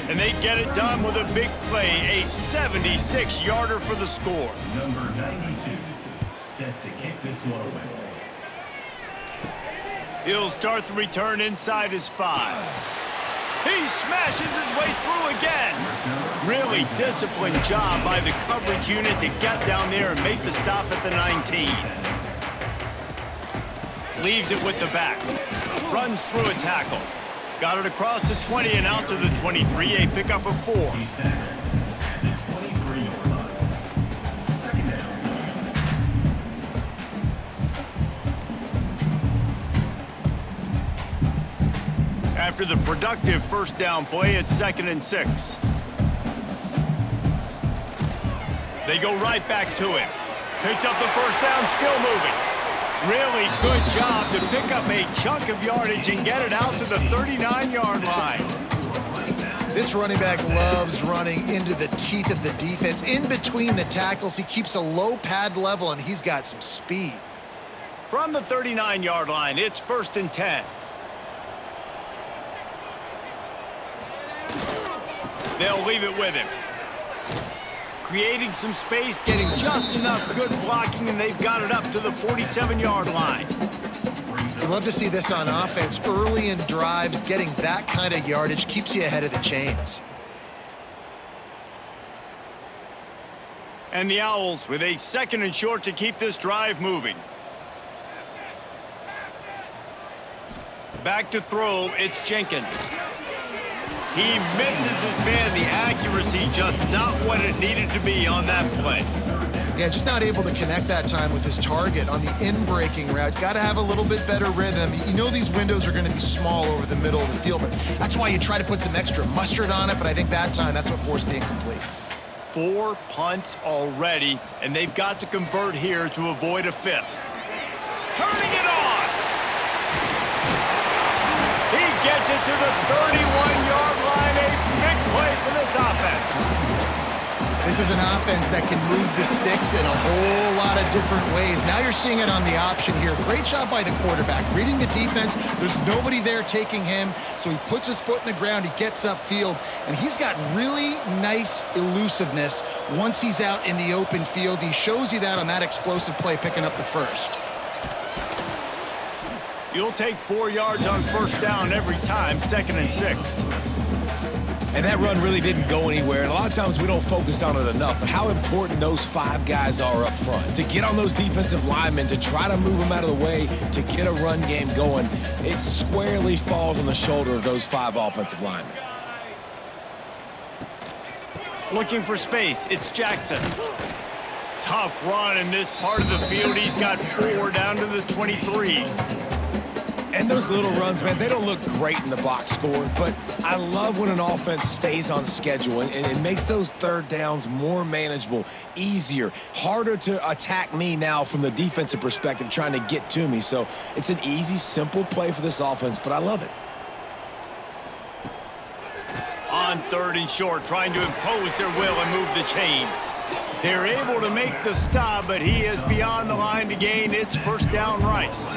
And they get it done with a big play, a 76-yarder for the score. Number 92, set to kick this one away. He'll start the return inside his 5. He smashes his way through again. Really disciplined job by the coverage unit to get down there and make the stop at the 19. Leaves it with the back. Runs through a tackle. Got it across the 20 and out to the 23, a pickup of 4. He's tackled at the 23-yard line. Second down. After the productive first down play, it's 2nd and 6. They go right back to him. Picks up the first down, still moving. Really good job to pick up a chunk of yardage and get it out to the 39-yard line. This running back loves running into the teeth of the defense. In between the tackles, he keeps a low pad level, and he's got some speed. From the 39-yard line, it's 1st and 10. They'll leave it with him. Creating some space, getting just enough good blocking, and they've got it up to the 47-yard line. You love to see this on offense. Early in drives, getting that kind of yardage keeps you ahead of the chains. And the Owls with a 2nd and short to keep this drive moving. Back to throw, it's Jenkins. He misses his man. The accuracy just not what it needed to be on that play. Yeah, just not able to connect that time with his target on the in-breaking route. Got to have a little bit better rhythm. You know these windows are going to be small over the middle of the field, but that's why you try to put some extra mustard on it, but I think that time that's what forced the incomplete. 4 punts already, and they've got to convert here to avoid a 5th. Turning it on! He gets it to the 31-yard line. A big play for this offense. This is an offense that can move the sticks in a whole lot of different ways. Now you're seeing it on the option here. Great job by the quarterback. Reading the defense, there's nobody there taking him, so he puts his foot in the ground, he gets upfield, and he's got really nice elusiveness once he's out in the open field. He shows you that on that explosive play, picking up the first. You'll take 4 yards on first down every time, 2nd and 6. And that run really didn't go anywhere, and a lot of times we don't focus on it enough, but how important those 5 guys are up front. To get on those defensive linemen, to try to move them out of the way, to get a run game going, it squarely falls on the shoulder of those 5 offensive linemen. Looking for space, it's Jackson. Tough run in this part of the field. He's got 4 down to the 23. And those little runs, man, they don't look great in the box score, but I love when an offense stays on schedule, and it makes those third downs more manageable, easier, harder to attack me now from the defensive perspective trying to get to me. So it's an easy, simple play for this offense, but I love it. On 3rd and short, trying to impose their will and move the chains. They're able to make the stop, but he is beyond the line to gain. It's first down Rice.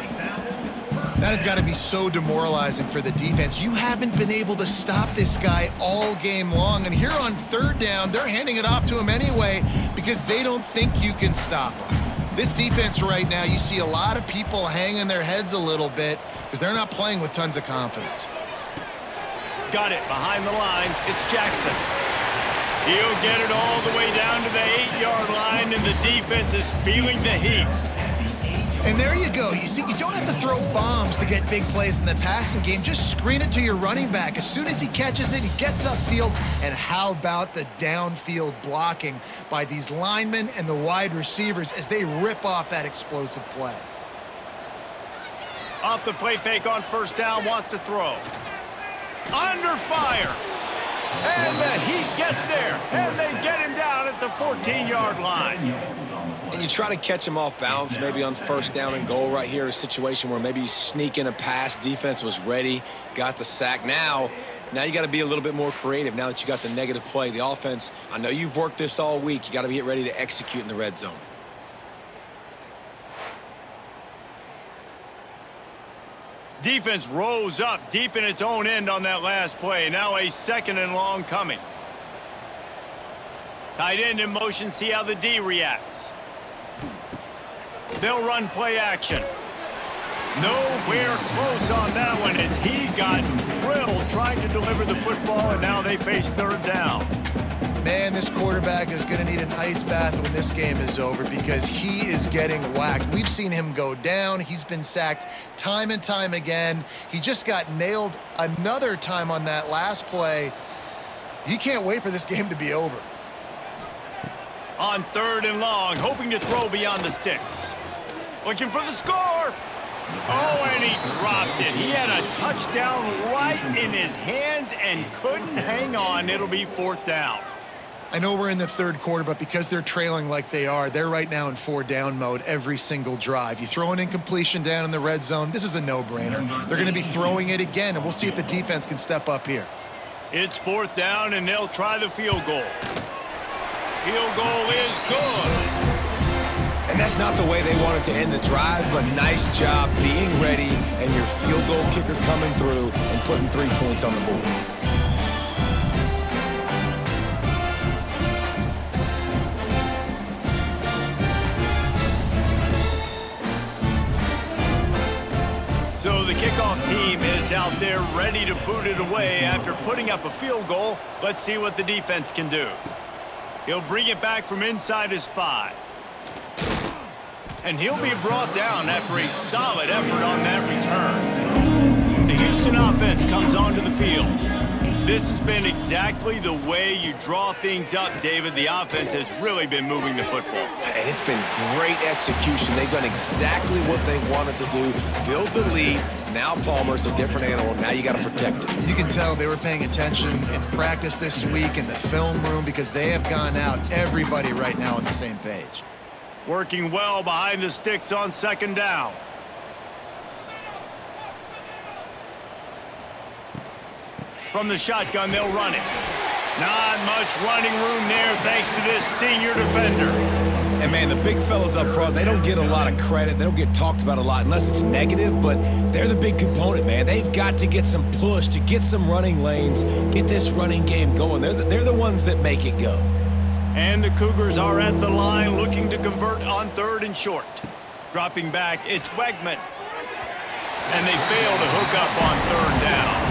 That has got to be so demoralizing for the defense. You haven't been able to stop this guy all game long, and here on 3rd down, they're handing it off to him anyway because they don't think you can stop him. This defense right now, you see a lot of people hanging their heads a little bit because they're not playing with tons of confidence. Got it behind the line. It's Jackson. He'll get it all the way down to the 8-yard line, and the defense is feeling the heat. And there you go. You see, you don't have to throw bombs to get big plays in the passing game. Just screen it to your running back. As soon as he catches it, he gets upfield. And how about the downfield blocking by these linemen and the wide receivers as they rip off that explosive play? Off the play fake on first down, wants to throw. Under fire. And the Heat gets there. And they get him down at the 14-yard line. And you try to catch him off balance, maybe on first down and goal right here, a situation where maybe you sneak in a pass, defense was ready, got the sack. Now you got to be a little bit more creative now that you got the negative play. The offense, I know you've worked this all week. You got to get ready to execute in the red zone. Defense rose up deep in its own end on that last play. Now a 2nd and long coming. Tight end in motion, see how the D reacts. They'll run play action. Nowhere close on that one as he got drilled trying to deliver the football, and now they face 3rd down. Man, this quarterback is going to need an ice bath when this game is over because he is getting whacked. We've seen him go down. He's been sacked time and time again. He just got nailed another time on that last play. He can't wait for this game to be over. On 3rd and long, hoping to throw beyond the sticks. Looking for the score. Oh, and he dropped it. He had a touchdown right in his hands and couldn't hang on. It'll be 4th down. I know we're in the 3rd quarter, but because they're trailing like they are, they're right now in 4-down mode every single drive. You throw an incompletion down in the red zone, this is a no-brainer. They're going to be throwing it again, and we'll see if the defense can step up here. It's 4th down, and they'll try the field goal. Field goal is good. And that's not the way they wanted to end the drive, but nice job being ready and your field goal kicker coming through and putting 3 points on the board. So the kickoff team is out there ready to boot it away after putting up a field goal. Let's see what the defense can do. He'll bring it back from inside his 5. And he'll be brought down after a solid effort on that return. The Houston offense comes onto the field. This has been exactly the way you draw things up, David. The offense has really been moving the football. And it's been great execution. They've done exactly what they wanted to do, build the lead. Now Palmer's a different animal. Now you got to protect it. You can tell they were paying attention in practice this week in the film room because they have gone out, everybody right now on the same page. Working well behind the sticks on 2nd down. From the shotgun, they'll run it. Not much running room there thanks to this senior defender. And, man, the big fellas up front, they don't get a lot of credit. They don't get talked about a lot unless it's negative, but they're the big component, man. They've got to get some push, to get some running lanes, get this running game going. They're the ones that make it go. And the Cougars are at the line looking to convert on 3rd and short. Dropping back, it's Wegman. And they fail to hook up on 3rd down.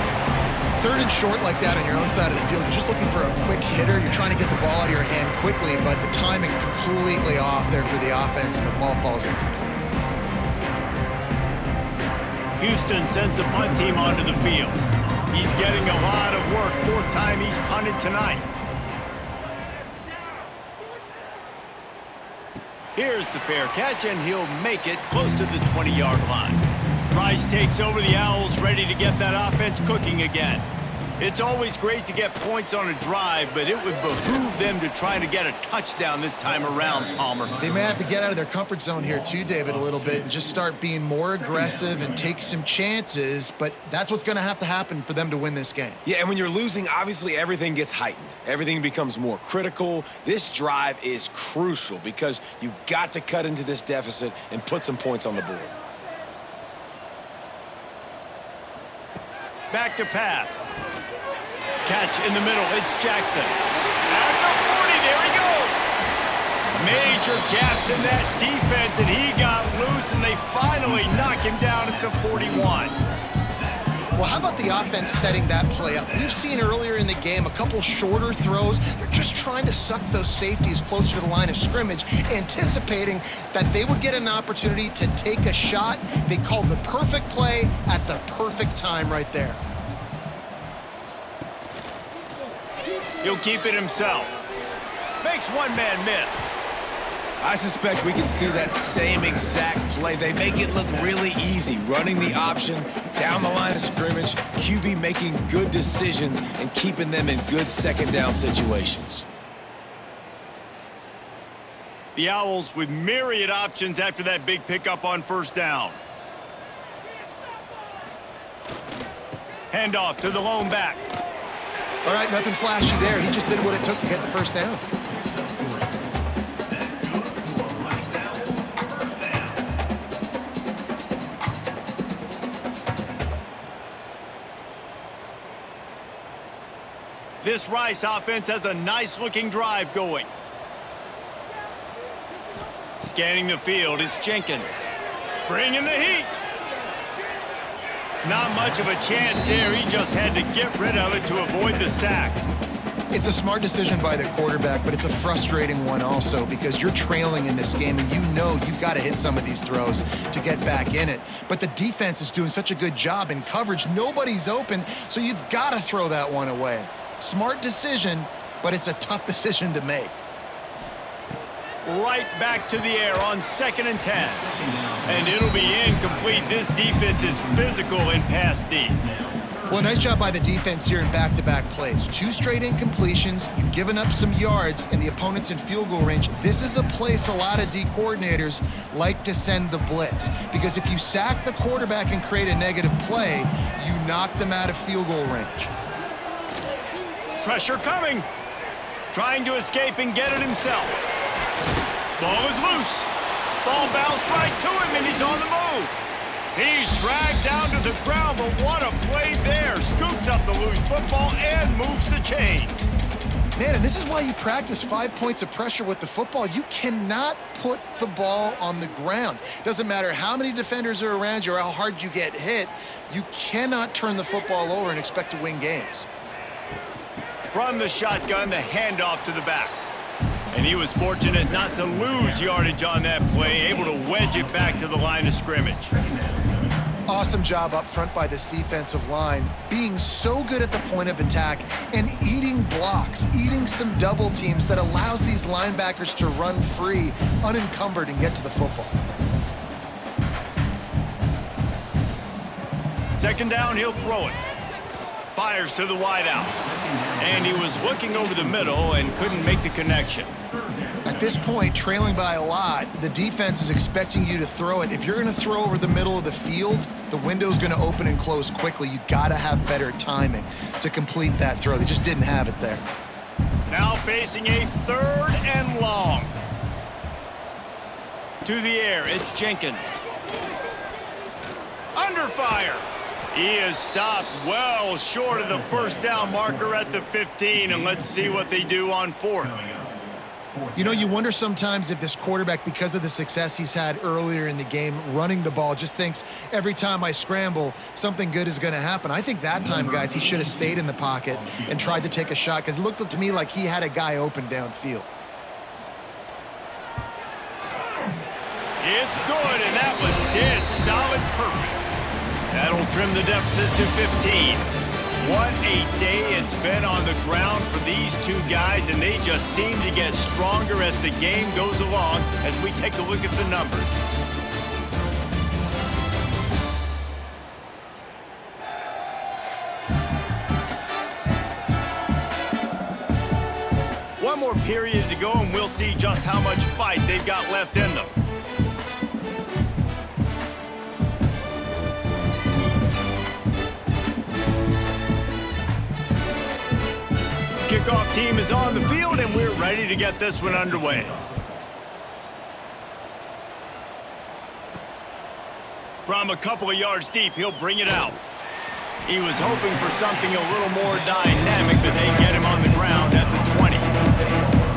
3rd and short like that on your own side of the field, you're just looking for a quick hitter. You're trying to get the ball out of your hand quickly, but the timing completely off there for the offense, and the ball falls incomplete. Houston sends the punt team onto the field. He's getting a lot of work. 4th time he's punted tonight. Here's the fair catch, and he'll make it close to the 20-yard line. Rice takes over the Owls, ready to get that offense cooking again. It's always great to get points on a drive, but it would behoove them to try to get a touchdown this time around, Palmer. They may have to get out of their comfort zone here too, David, a little bit and just start being more aggressive and take some chances, but that's what's going to have to happen for them to win this game. Yeah, and when you're losing, obviously everything gets heightened. Everything becomes more critical. This drive is crucial because you've got to cut into this deficit and put some points on the board. Back to pass. Catch in the middle. It's Jackson. At the 40. There he goes. Major gaps in that defense, and he got loose, and they finally knock him down at the 41. Well, how about the offense setting that play up? We've seen earlier in the game a couple shorter throws. They're just trying to suck those safeties closer to the line of scrimmage, anticipating that they would get an opportunity to take a shot. They called the perfect play at the perfect time right there. He'll keep it himself. Makes one man miss. I suspect we can see that same exact play. They make it look really easy, running the option down the line of scrimmage, QB making good decisions and keeping them in good 2nd down situations. The Owls with myriad options after that big pickup on 1st down. Handoff to the lone back. All right, nothing flashy there. He just did what it took to get the 1st down. This Rice offense has a nice-looking drive going. Scanning the field, it's Jenkins. Bringing the heat. Not much of a chance there. He just had to get rid of it to avoid the sack. It's a smart decision by the quarterback, but it's a frustrating one also because you're trailing in this game and you know you've got to hit some of these throws to get back in it. But the defense is doing such a good job in coverage. Nobody's open, so you've got to throw that one away. Smart decision, but it's a tough decision to make. Right back to the air on 2nd and 10. And it'll be incomplete. This defense is physical in pass D. Well, nice job by the defense here in back-to-back plays. 2 straight incompletions. You've given up some yards, and the opponent's in field goal range. This is a place a lot of D coordinators like to send the blitz, because if you sack the quarterback and create a negative play, you knock them out of field goal range. Pressure coming. Trying to escape and get it himself. Ball is loose. Ball bounced right to him, and he's on the move. He's dragged down to the ground, but what a play there. Scoops up the loose football and moves the chains. Man, and this is why you practice 5 points of pressure with the football. You cannot put the ball on the ground. Doesn't matter how many defenders are around you or how hard you get hit. You cannot turn the football over and expect to win games. From the shotgun, the handoff to the back. And he was fortunate not to lose yardage on that play, able to wedge it back to the line of scrimmage. Awesome job up front by this defensive line, being so good at the point of attack and eating blocks, eating some double teams that allows these linebackers to run free, unencumbered, and get to the football. 2nd down, he'll throw it. Fires to the wideout. And he was looking over the middle and couldn't make the connection. At this point, trailing by a lot, the defense is expecting you to throw it. If you're going to throw over the middle of the field, the window's going to open and close quickly. You've got to have better timing to complete that throw. They just didn't have it there. Now facing a 3rd and long. To the air, it's Jenkins. Under fire. He is stopped well short of the 1st down marker at the 15, and let's see what they do on 4th. You know, you wonder sometimes if this quarterback, because of the success he's had earlier in the game running the ball, just thinks every time I scramble, something good is going to happen. I think that time, guys, he should have stayed in the pocket and tried to take a shot, because it looked to me like he had a guy open downfield. It's good, and that was dead solid perfect. That'll trim the deficit to 15. What a day it's been on the ground for these 2 guys, and they just seem to get stronger as the game goes along as we take a look at the numbers. One more period to go, and we'll see just how much fight they've got left in them. Kickoff team is on the field, and we're ready to get this one underway. From a couple of yards deep, he'll bring it out. He was hoping for something a little more dynamic, but they get him on the ground at the 20.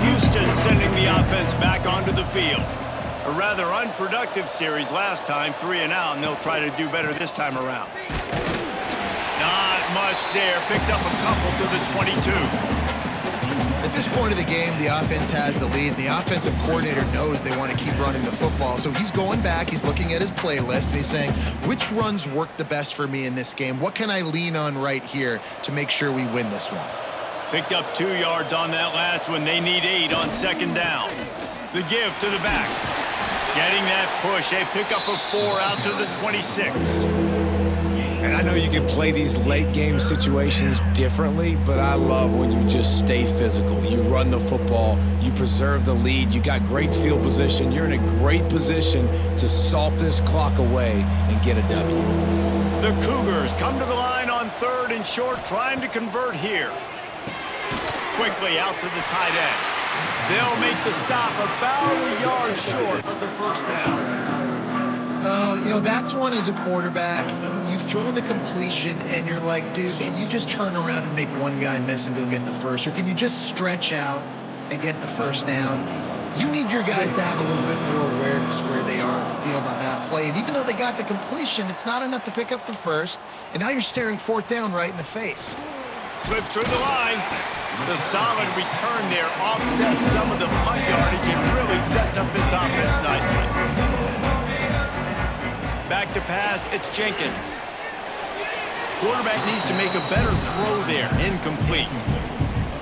Houston sending the offense back onto the field. A rather unproductive series last time, 3 and out, and they'll try to do better this time around. Not much there. Picks up a couple to the 22. At this point of the game, the offense has the lead. The offensive coordinator knows they want to keep running the football. So he's going back, he's looking at his playlist, and he's saying, which runs work the best for me in this game? What can I lean on right here to make sure we win this one? Picked up 2 yards on that last one. They need 8 on 2nd down. The give to the back. Getting that push. A pickup of 4 out to the 26. And I know you can play these late game situations differently, but I love when you just stay physical. You run the football, you preserve the lead, you got great field position, you're in a great position to salt this clock away and get a W. The Cougars come to the line on 3rd and short, trying to convert here. Quickly out to the tight end. They'll make the stop about a yard short of the 1st down. You know, that's one as a quarterback. You you've thrown the completion and you're like, dude, can you just turn around and make one guy miss and go get the first? Or can you just stretch out and get the first down? You need your guys to have a little bit more awareness where they are on the field on that play. And even though they got the completion, it's not enough to pick up the first. And now you're staring fourth down right in the face. Slips through the line. The solid return there offsets some of the punt yardage and really sets up this offense nicely. Back to pass, it's Jenkins. Quarterback needs to make a better throw there, incomplete.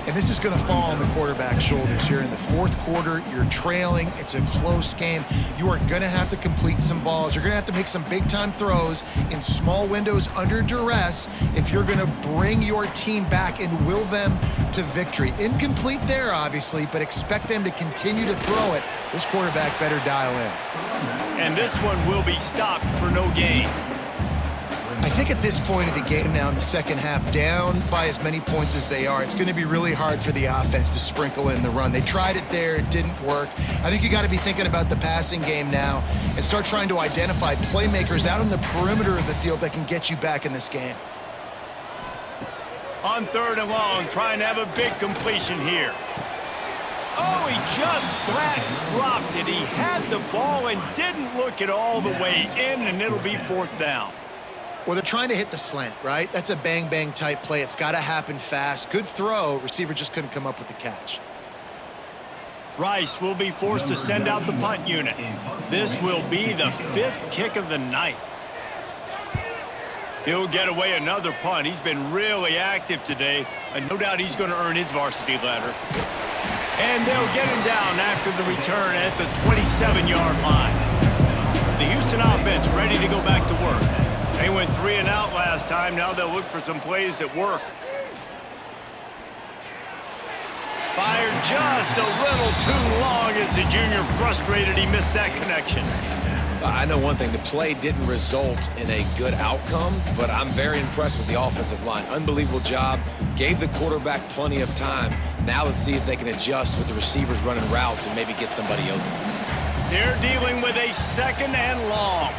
And this is going to fall on the quarterback's shoulders here in the fourth quarter. You're trailing. It's a close game. You are going to have to complete some balls. You're going to have to make some big-time throws in small windows under duress if you're going to bring your team back and will them to victory. Incomplete there, obviously, but expect them to continue to throw it. This quarterback better dial in. And this one will be stopped for no gain. I think at this point of the game now in the second half, down by as many points as they are, it's going to be really hard for the offense to sprinkle in the run. They tried it there. It didn't work. I think you got to be thinking about the passing game now and start trying to identify playmakers out on the perimeter of the field that can get you back in this game. On third and long, trying to have a big completion here. Oh, he just flat dropped it. He had the ball and didn't look it all the way in, and it'll be fourth down. Well, they're trying to hit the slant, right? That's a bang-bang type play. It's got to happen fast. Good throw. Receiver just couldn't come up with the catch. Rice will be forced to send out the punt unit. This will be the fifth kick of the night. He'll get away another punt. He's been really active today, and no doubt he's going to earn his varsity letter. And they'll get him down after the return at the 27-yard line. The Houston offense ready to go back to work. They went 3 and out last time. Now they'll look for some plays that work. Fired just a little too long as the junior frustrated he missed that connection. I know one thing, the play didn't result in a good outcome, but I'm very impressed with the offensive line. Unbelievable job. Gave the quarterback plenty of time. Now let's see if they can adjust with the receivers running routes and maybe get somebody open. They're dealing with a second and long.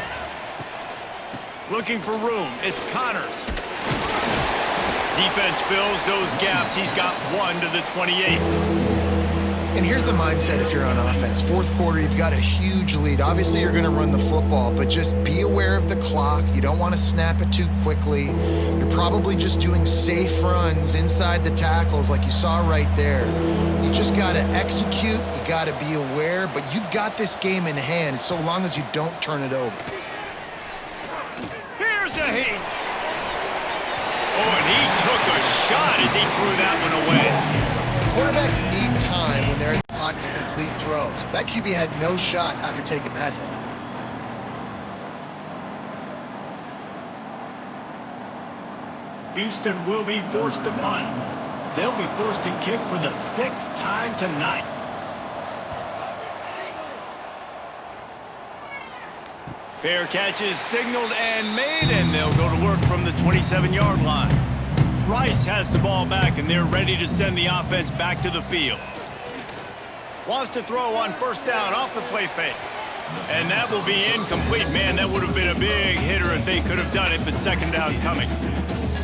Looking for room. It's Connors. Defense fills those gaps. He's got 1 to the 28. And here's the mindset if you're on offense. Fourth quarter, you've got a huge lead. Obviously, you're going to run the football, but just be aware of the clock. You don't want to snap it too quickly. You're probably just doing safe runs inside the tackles like you saw right there. You just got to execute. You got to be aware, but you've got this game in hand so long as you don't turn it over. Here's a heat. Oh, and he took a shot as he threw that one away. Quarterbacks need time when they're in the pocket to complete throws. That QB had no shot after taking that hit. Houston will be forced to punt. They'll be forced to kick for the 6th time tonight. Fair catch is signaled and made, and they'll go to work from the 27-yard line. Rice has the ball back, and they're ready to send the offense back to the field. Wants to throw on first down off the play fake. And that will be incomplete. Man, that would have been a big hitter if they could have done it, but second down coming.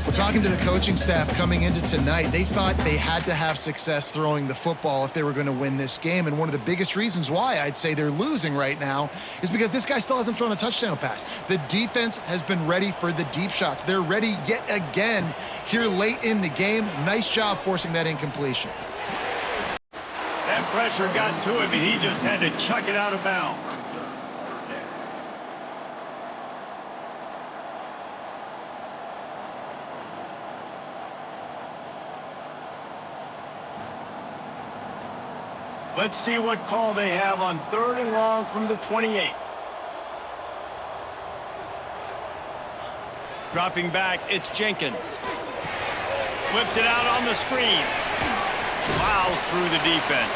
We're talking to the coaching staff coming into tonight. They thought they had to have success throwing the football if they were going to win this game. And one of the biggest reasons why I'd say they're losing right now is because this guy still hasn't thrown a touchdown pass. The defense has been ready for the deep shots. They're ready yet again here late in the game. Nice job forcing that incompletion. That pressure got to him, and he just had to chuck it out of bounds. Let's see what call they have on third and long from the 28. Dropping back, it's Jenkins. Flips it out on the screen. Plows through the defense.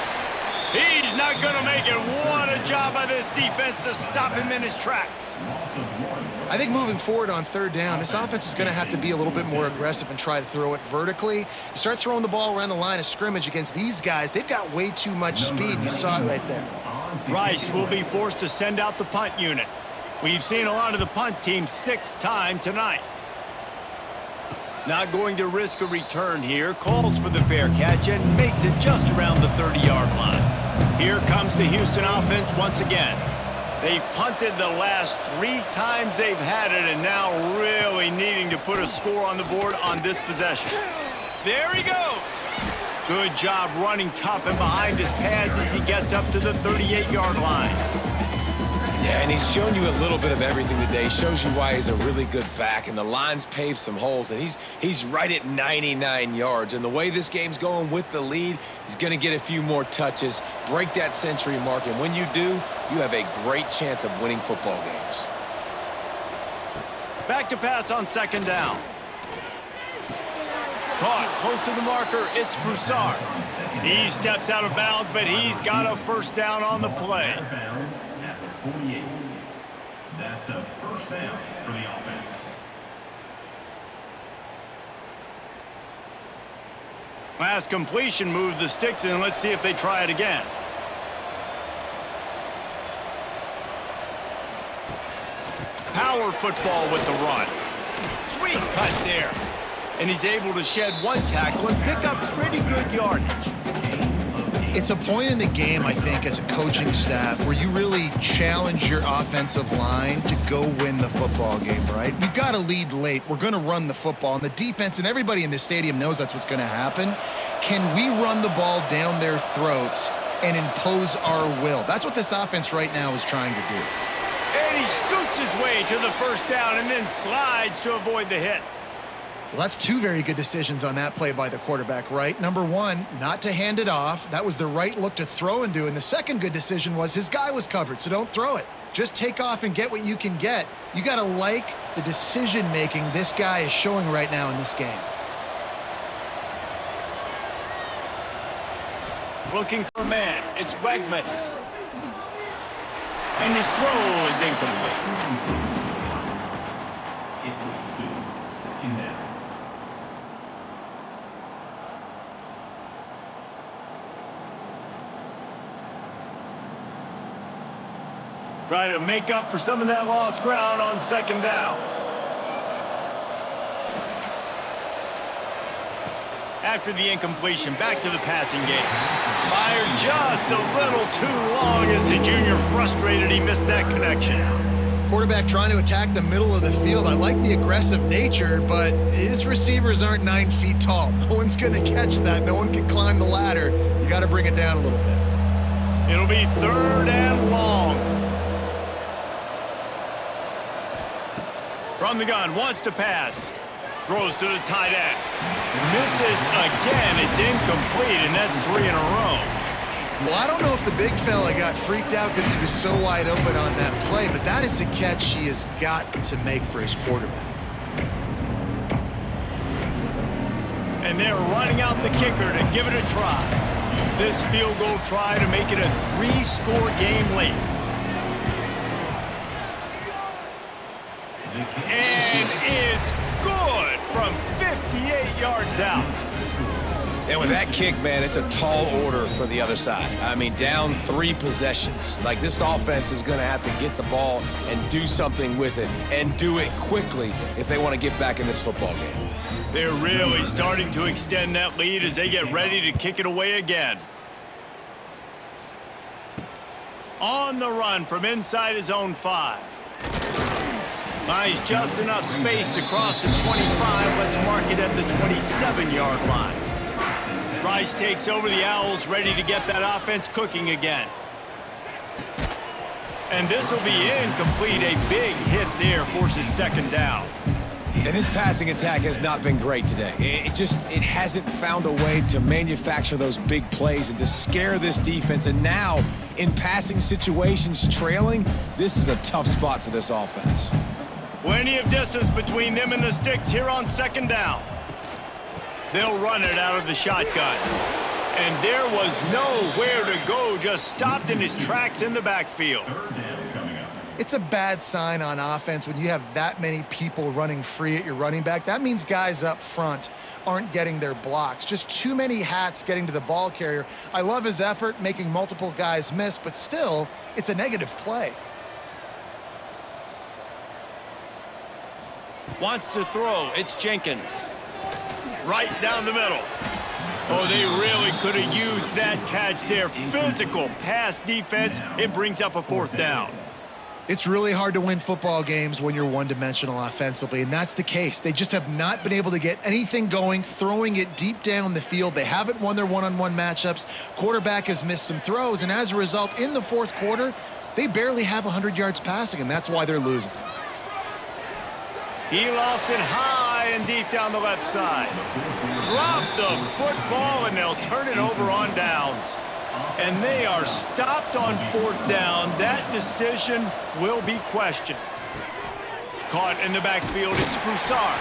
He's not going to make it. What a job by this defense to stop him in his tracks. I think moving forward on third down, this offense is going to have to be a little bit more aggressive and try to throw it vertically. You start throwing the ball around the line of scrimmage against these guys, they've got way too much speed. You saw it right there. Rice will be forced to send out the punt unit. We've seen a lot of the punt team 6 times tonight. Not going to risk a return here. Calls for the fair catch and makes it just around the 30-yard line. Here comes the Houston offense once again. They've punted the last 3 times they've had it and now really needing to put a score on the board on this possession. There he goes. Good job running tough and behind his pads as he gets up to the 38-yard line. Yeah, and he's shown you a little bit of everything today. Shows you why he's a really good back, and the line's paved some holes, and he's right at 99 yards. And the way this game's going with the lead, he's going to get a few more touches, break that century mark, and when you do, you have a great chance of winning football games. Back to pass on 2nd down. Caught close to the marker, it's Broussard. He steps out of bounds, but he's got a 1st down on the play. 48. That's a 1st down for the offense. Last completion moved the sticks in. Let's see if they try it again. Power football with the run. Sweet cut there. And he's able to shed 1 tackle and pick up pretty good yardage. It's a point in the game, I think, as a coaching staff where you really challenge your offensive line to go win the football game, right? We've got to lead late. We're going to run the football. And the defense and everybody in the stadium knows that's what's going to happen. Can we run the ball down their throats and impose our will? That's what this offense right now is trying to do. And he scoots his way to the 1st down and then slides to avoid the hit. Well, that's 2 very good decisions on that play by the quarterback, right? Number 1, not to hand it off. That was the right look to throw into. And the second good decision was his guy was covered, so don't throw it. Just take off and get what you can get. You got to like the decision-making this guy is showing right now in this game. Looking for a man. It's Wegman. And his throw is incomplete. It leads to 2nd down. Trying to make up for some of that lost ground on 2nd down. After the incompletion, back to the passing game. Fired just a little too long as the junior frustrated he missed that connection. Quarterback trying to attack the middle of the field. I like the aggressive nature, but his receivers aren't 9 feet tall. No one's going to catch that. No one can climb the ladder. You got to bring it down a little bit. It'll be 3rd and long. From the gun, wants to pass. Throws to the tight end. Misses again. It's incomplete, and that's 3 in a row. Well, I don't know if the big fella got freaked out because he was so wide open on that play, but that is a catch he has got to make for his quarterback. And they're running out the kicker to give it a try. This field goal try to make it a 3-score game late. And it's good from 58 yards out. And with that kick, man, it's a tall order for the other side. I mean, down 3 possessions. Like, this offense is going to have to get the ball and do something with it, and do it quickly if they want to get back in this football game. They're really starting to extend that lead as they get ready to kick it away again. On the run from inside his own 5. Finds just enough space to cross the 25. Let's mark it at the 27-yard line. Rice takes over the Owls, ready to get that offense cooking again. And this will be incomplete. A big hit there forces 2nd down. And this passing attack has not been great today. It hasn't found a way to manufacture those big plays and to scare this defense. And now, in passing situations trailing, this is a tough spot for this offense. Plenty of distance between them and the sticks here on 2nd down. They'll run it out of the shotgun. And there was nowhere to go, just stopped in his tracks in the backfield. 3rd down coming up. It's a bad sign on offense when you have that many people running free at your running back. That means guys up front aren't getting their blocks. Just too many hats getting to the ball carrier. I love his effort, making multiple guys miss, but still, it's a negative play. Wants to throw. It's Jenkins. Right down the middle. Oh, they really could have used that catch there. Physical pass defense. It brings up a 4th down. It's really hard to win football games when you're one-dimensional offensively, and that's the case. They just have not been able to get anything going, throwing it deep down the field. They haven't won their one-on-one matchups. Quarterback has missed some throws, and as a result, in the 4th quarter, they barely have 100 yards passing, and that's why they're losing. He lofts it high and deep down the left side. Drop the football, and they'll turn it over on downs. And they are stopped on 4th down. That decision will be questioned. Caught in the backfield, it's Broussard.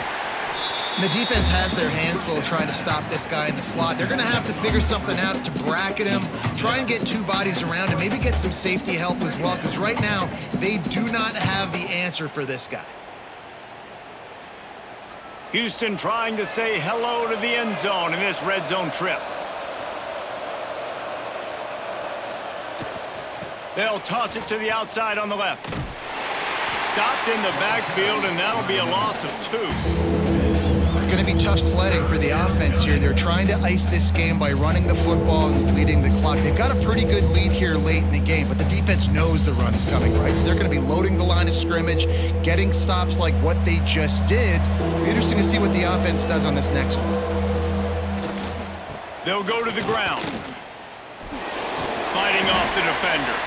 The defense has their hands full trying to stop this guy in the slot. They're going to have to figure something out to bracket him, try and get 2 bodies around him, maybe get some safety help as well, because right now they do not have the answer for this guy. Houston trying to say hello to the end zone in this red zone trip. They'll toss it to the outside on the left. Stopped in the backfield, and that'll be a loss of 2. It's going to be tough sledding for the offense here. They're trying to ice this game by running the football and leading the clock. They've got a pretty good lead here late in the game, but the defense knows the run is coming, right? So they're going to be loading the line of scrimmage, getting stops like what they just did. It'll be interesting to see what the offense does on this next one. They'll go to the ground. Fighting off the defender.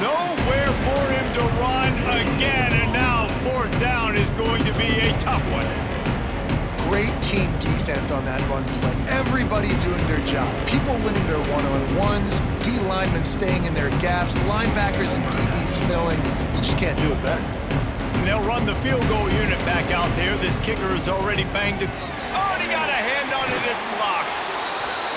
Nowhere for him to run again, and now 4th down is going to be a tough one. Great team defense on that run play. Everybody doing their job. People winning their one-on-ones, D linemen staying in their gaps, linebackers and DBs filling. You just can't do it better. And they'll run the field goal unit back out there. This kicker is already banged it. Oh, and he got a hand on it. It's blocked.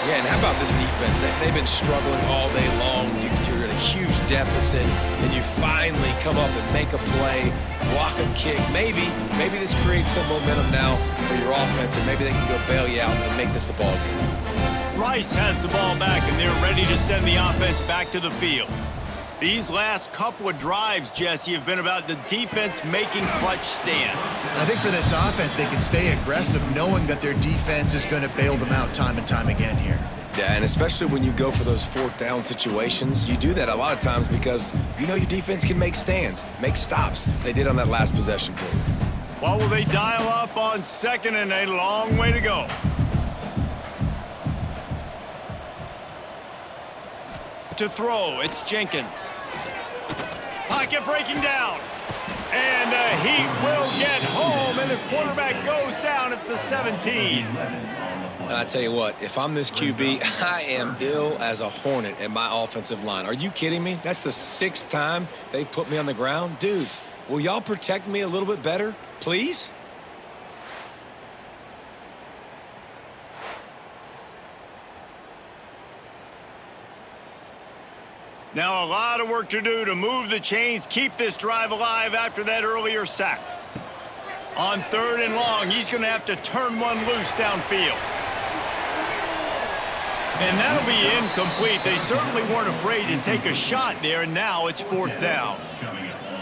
Yeah, and how about this defense? They've been struggling all day long. You're at a huge deficit, and you finally come up and make a play, block a kick. Maybe this creates some momentum now for your offense, and maybe they can go bail you out and make this a ball game. Rice has the ball back, and they're ready to send the offense back to the field. These last couple of drives, Jesse, have been about the defense making clutch stand. I think for this offense, they can stay aggressive knowing that their defense is going to bail them out time and time again here. Yeah, and especially when you go for those 4th down situations, you do that a lot of times because you know your defense can make stands, make stops. They did on that last possession for you. Well, will they dial up on 2nd and a long way to go? To throw, it's Jenkins. Pocket breaking down. And the Heat will get home, and the quarterback goes down at the 17. And I tell you what, if I'm this QB, I am ill as a hornet at my offensive line. Are you kidding me? That's the 6th time they've put me on the ground. Dudes, will y'all protect me a little bit better, please? Now a lot of work to do to move the chains, keep this drive alive after that earlier sack. On 3rd and long, he's going to have to turn one loose downfield. And that'll be incomplete. They certainly weren't afraid to take a shot there, and now it's 4th down.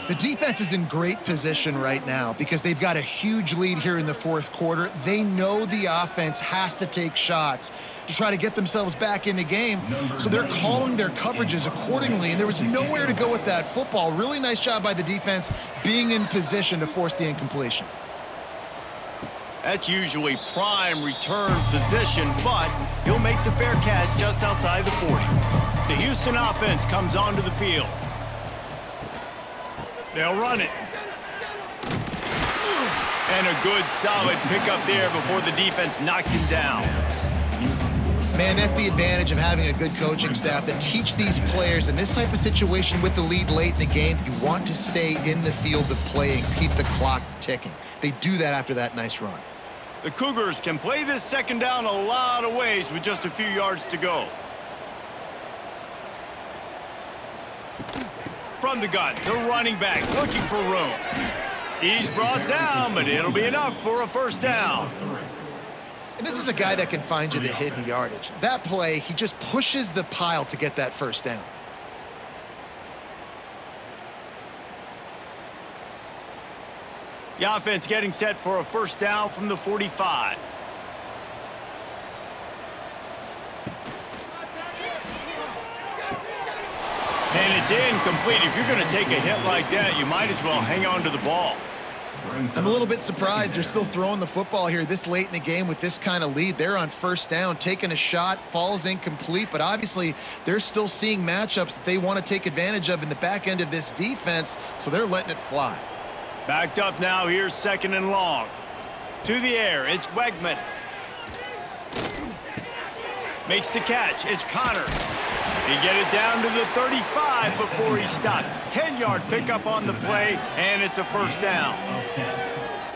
The defense is in great position right now because they've got a huge lead here in the 4th quarter. They know the offense has to take shots to try to get themselves back in the game. So they're calling their coverages accordingly, and there was nowhere to go with that football. Really nice job by the defense being in position to force the incompletion. That's usually prime return position, but he'll make the fair catch just outside the 40. The Houston offense comes onto the field. They'll run it. And a good solid pickup there before the defense knocks him down. Man, that's the advantage of having a good coaching staff that teach these players in this type of situation with the lead late in the game. You want to stay in the field of play and keep the clock ticking. They do that after that nice run. The Cougars can play this 2nd down a lot of ways with just a few yards to go. From the gun, the running back looking for room. He's brought down, but it'll be enough for a 1st down. And this is a guy that can find you the hidden yardage. That play, he just pushes the pile to get that 1st down. The offense getting set for a first down from the 45. And it's incomplete. If you're going to take a hit like that, you might as well hang on to the ball. I'm a little bit surprised they're still throwing the football here this late in the game with this kind of lead. They're on first down, taking a shot, falls incomplete, but obviously they're still seeing matchups that they want to take advantage of in the back end of this defense, so they're letting it fly. Backed up now, here's second and long. To the air, it's Wegman. Makes the catch, it's Connors. He get it down to the 35 before he stopped. 10-yard pickup on the play, and it's a first down.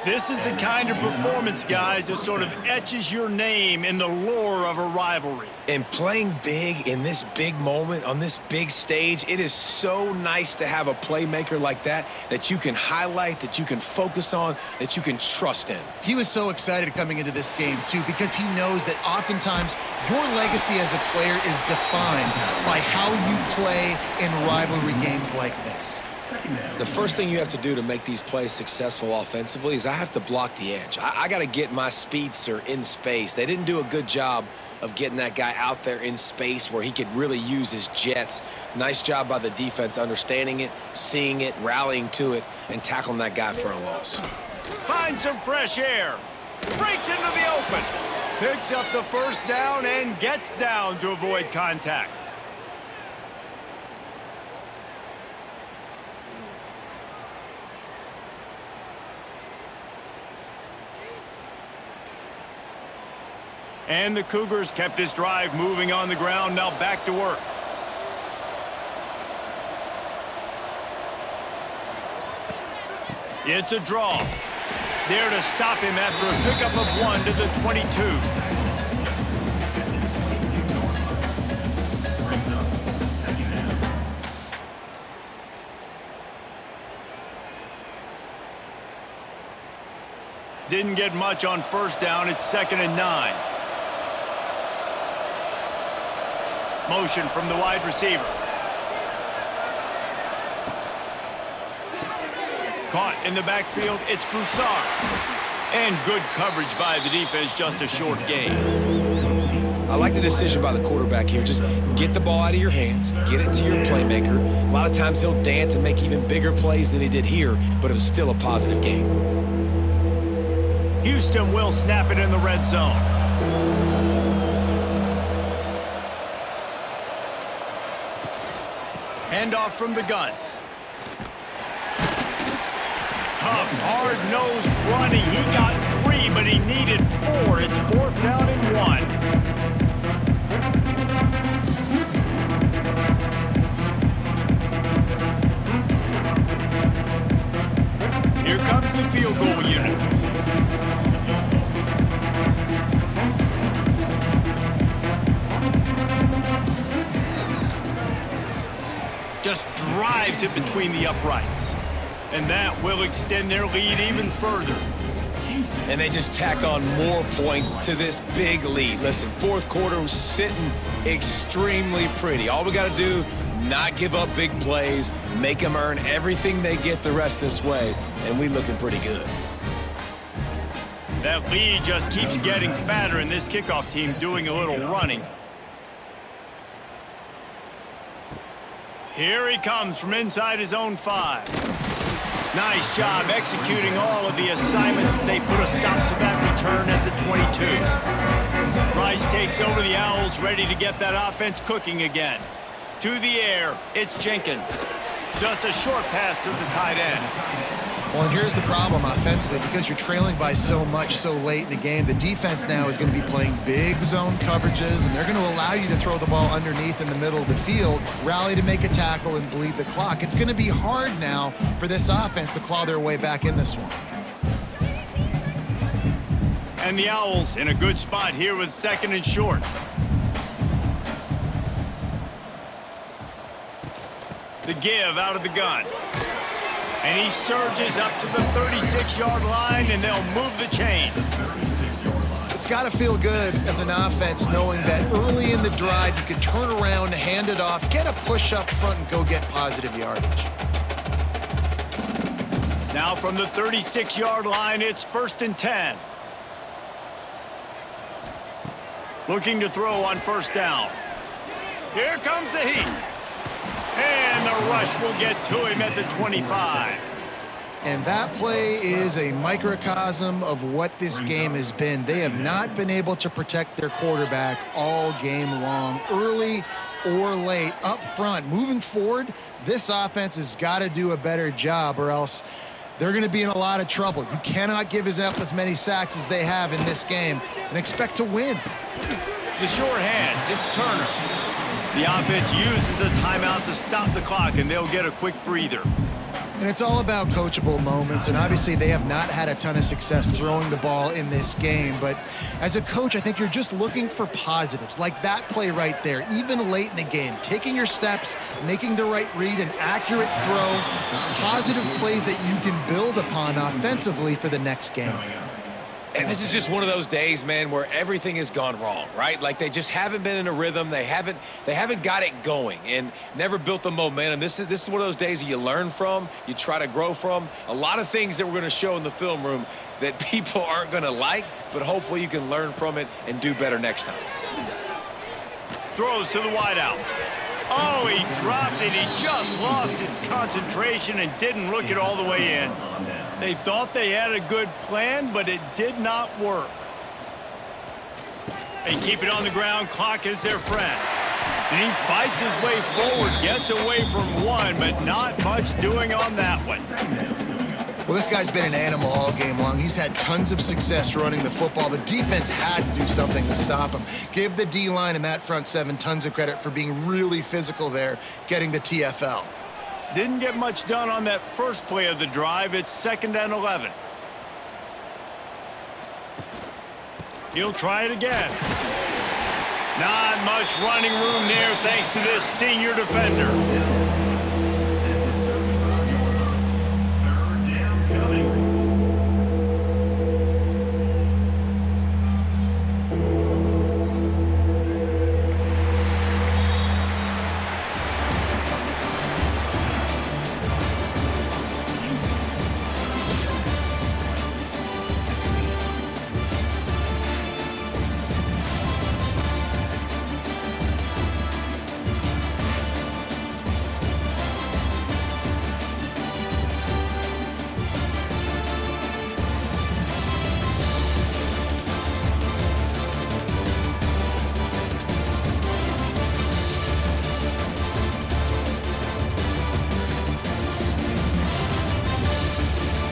This is the kind of performance, guys, that sort of etches your name in the lore of a rivalry. And playing big in this big moment, on this big stage, it is so nice to have a playmaker like that that you can highlight, that you can focus on, that you can trust in. He was so excited coming into this game, too, because he knows that oftentimes your legacy as a player is defined by how you play in rivalry games like this. The first thing you have to do to make these plays successful offensively is I have to block the edge. I got to get my speedster in space. They didn't do a good job of getting that guy out there in space where he could really use his jets. Nice job by the defense understanding it, seeing it, rallying to it, and tackling that guy for a loss. Finds some fresh air. Breaks into the open. Picks up the first down and gets down to avoid contact. And the Cougars kept this drive moving on the ground, now back to work. It's a draw. There to stop him after a pickup of 1 to the 22. Didn't get much on first down. It's 2nd and 9. Motion from the wide receiver. Caught in the backfield, it's Broussard. And good coverage by the defense, just a short gain. I like the decision by the quarterback here. Just get the ball out of your hands, get it to your playmaker. A lot of times he'll dance and make even bigger plays than he did here, but it was still a positive game. Houston will snap it in the red zone. Handoff from the gun. Tough, hard-nosed running. He got 3, but he needed 4. It's 4th down and 1. Here comes the field goal unit. Just drives it between the uprights. And that will extend their lead even further. And they just tack on more points to this big lead. Listen, 4th quarter was sitting extremely pretty. All we got to do, not give up big plays, make them earn everything they get the rest this way, and we looking pretty good. That lead just keeps getting fatter, and this kickoff team doing a little running. Here he comes from inside his own 5. Nice job executing all of the assignments as they put a stop to that return at the 22. Rice takes over the Owls, ready to get that offense cooking again. To the air, it's Jenkins. Just a short pass to the tight end. Well, and here's the problem offensively. Because you're trailing by so much so late in the game, the defense now is going to be playing big zone coverages, and they're going to allow you to throw the ball underneath in the middle of the field, rally to make a tackle, and bleed the clock. It's going to be hard now for this offense to claw their way back in this one. And the Owls in a good spot here with 2nd and short. The give out of the gun. And he surges up to the 36-yard line, and they'll move the chain. It's got to feel good as an offense knowing that early in the drive you can turn around, hand it off, get a push up front, and go get positive yardage. Now from the 36-yard line, it's 1st and 10. Looking to throw on 1st down. Here comes the heat. And the rush will get to him at the 25. And that play is a microcosm of what this game has been. They have not been able to protect their quarterback all game long, early or late, up front. Moving forward, this offense has got to do a better job, or else they're going to be in a lot of trouble. You cannot give up as many sacks as they have in this game and expect to win. The short hands, it's Turner. The offense uses a timeout to stop the clock, and they'll get a quick breather. And it's all about coachable moments, and obviously they have not had a ton of success throwing the ball in this game. But as a coach, I think you're just looking for positives, like that play right there, even late in the game, taking your steps, making the right read, an accurate throw, positive plays that you can build upon offensively for the next game. And this is just one of those days, man, where everything has gone wrong, right? Like they just haven't been in a rhythm. They haven't got it going and never built the momentum. This is one of those days that you learn from, you try to grow from. A lot of things that we're going to show in the film room that people aren't going to like, but hopefully you can learn from it and do better next time. Throws to the wideout. Oh, he dropped it. He just lost his concentration and didn't look it all the way in. They thought they had a good plan, but it did not work. They keep it on the ground. Clock is their friend. And he fights his way forward, gets away from one, but not much doing on that one. Well, this guy's been an animal all game long. He's had tons of success running the football. The defense had to do something to stop him. Give the D-line and that front seven tons of credit for being really physical there, getting the TFL. Didn't get much done on that first play of the drive. It's 2nd and 11. He'll try it again. Not much running room there thanks to this senior defender.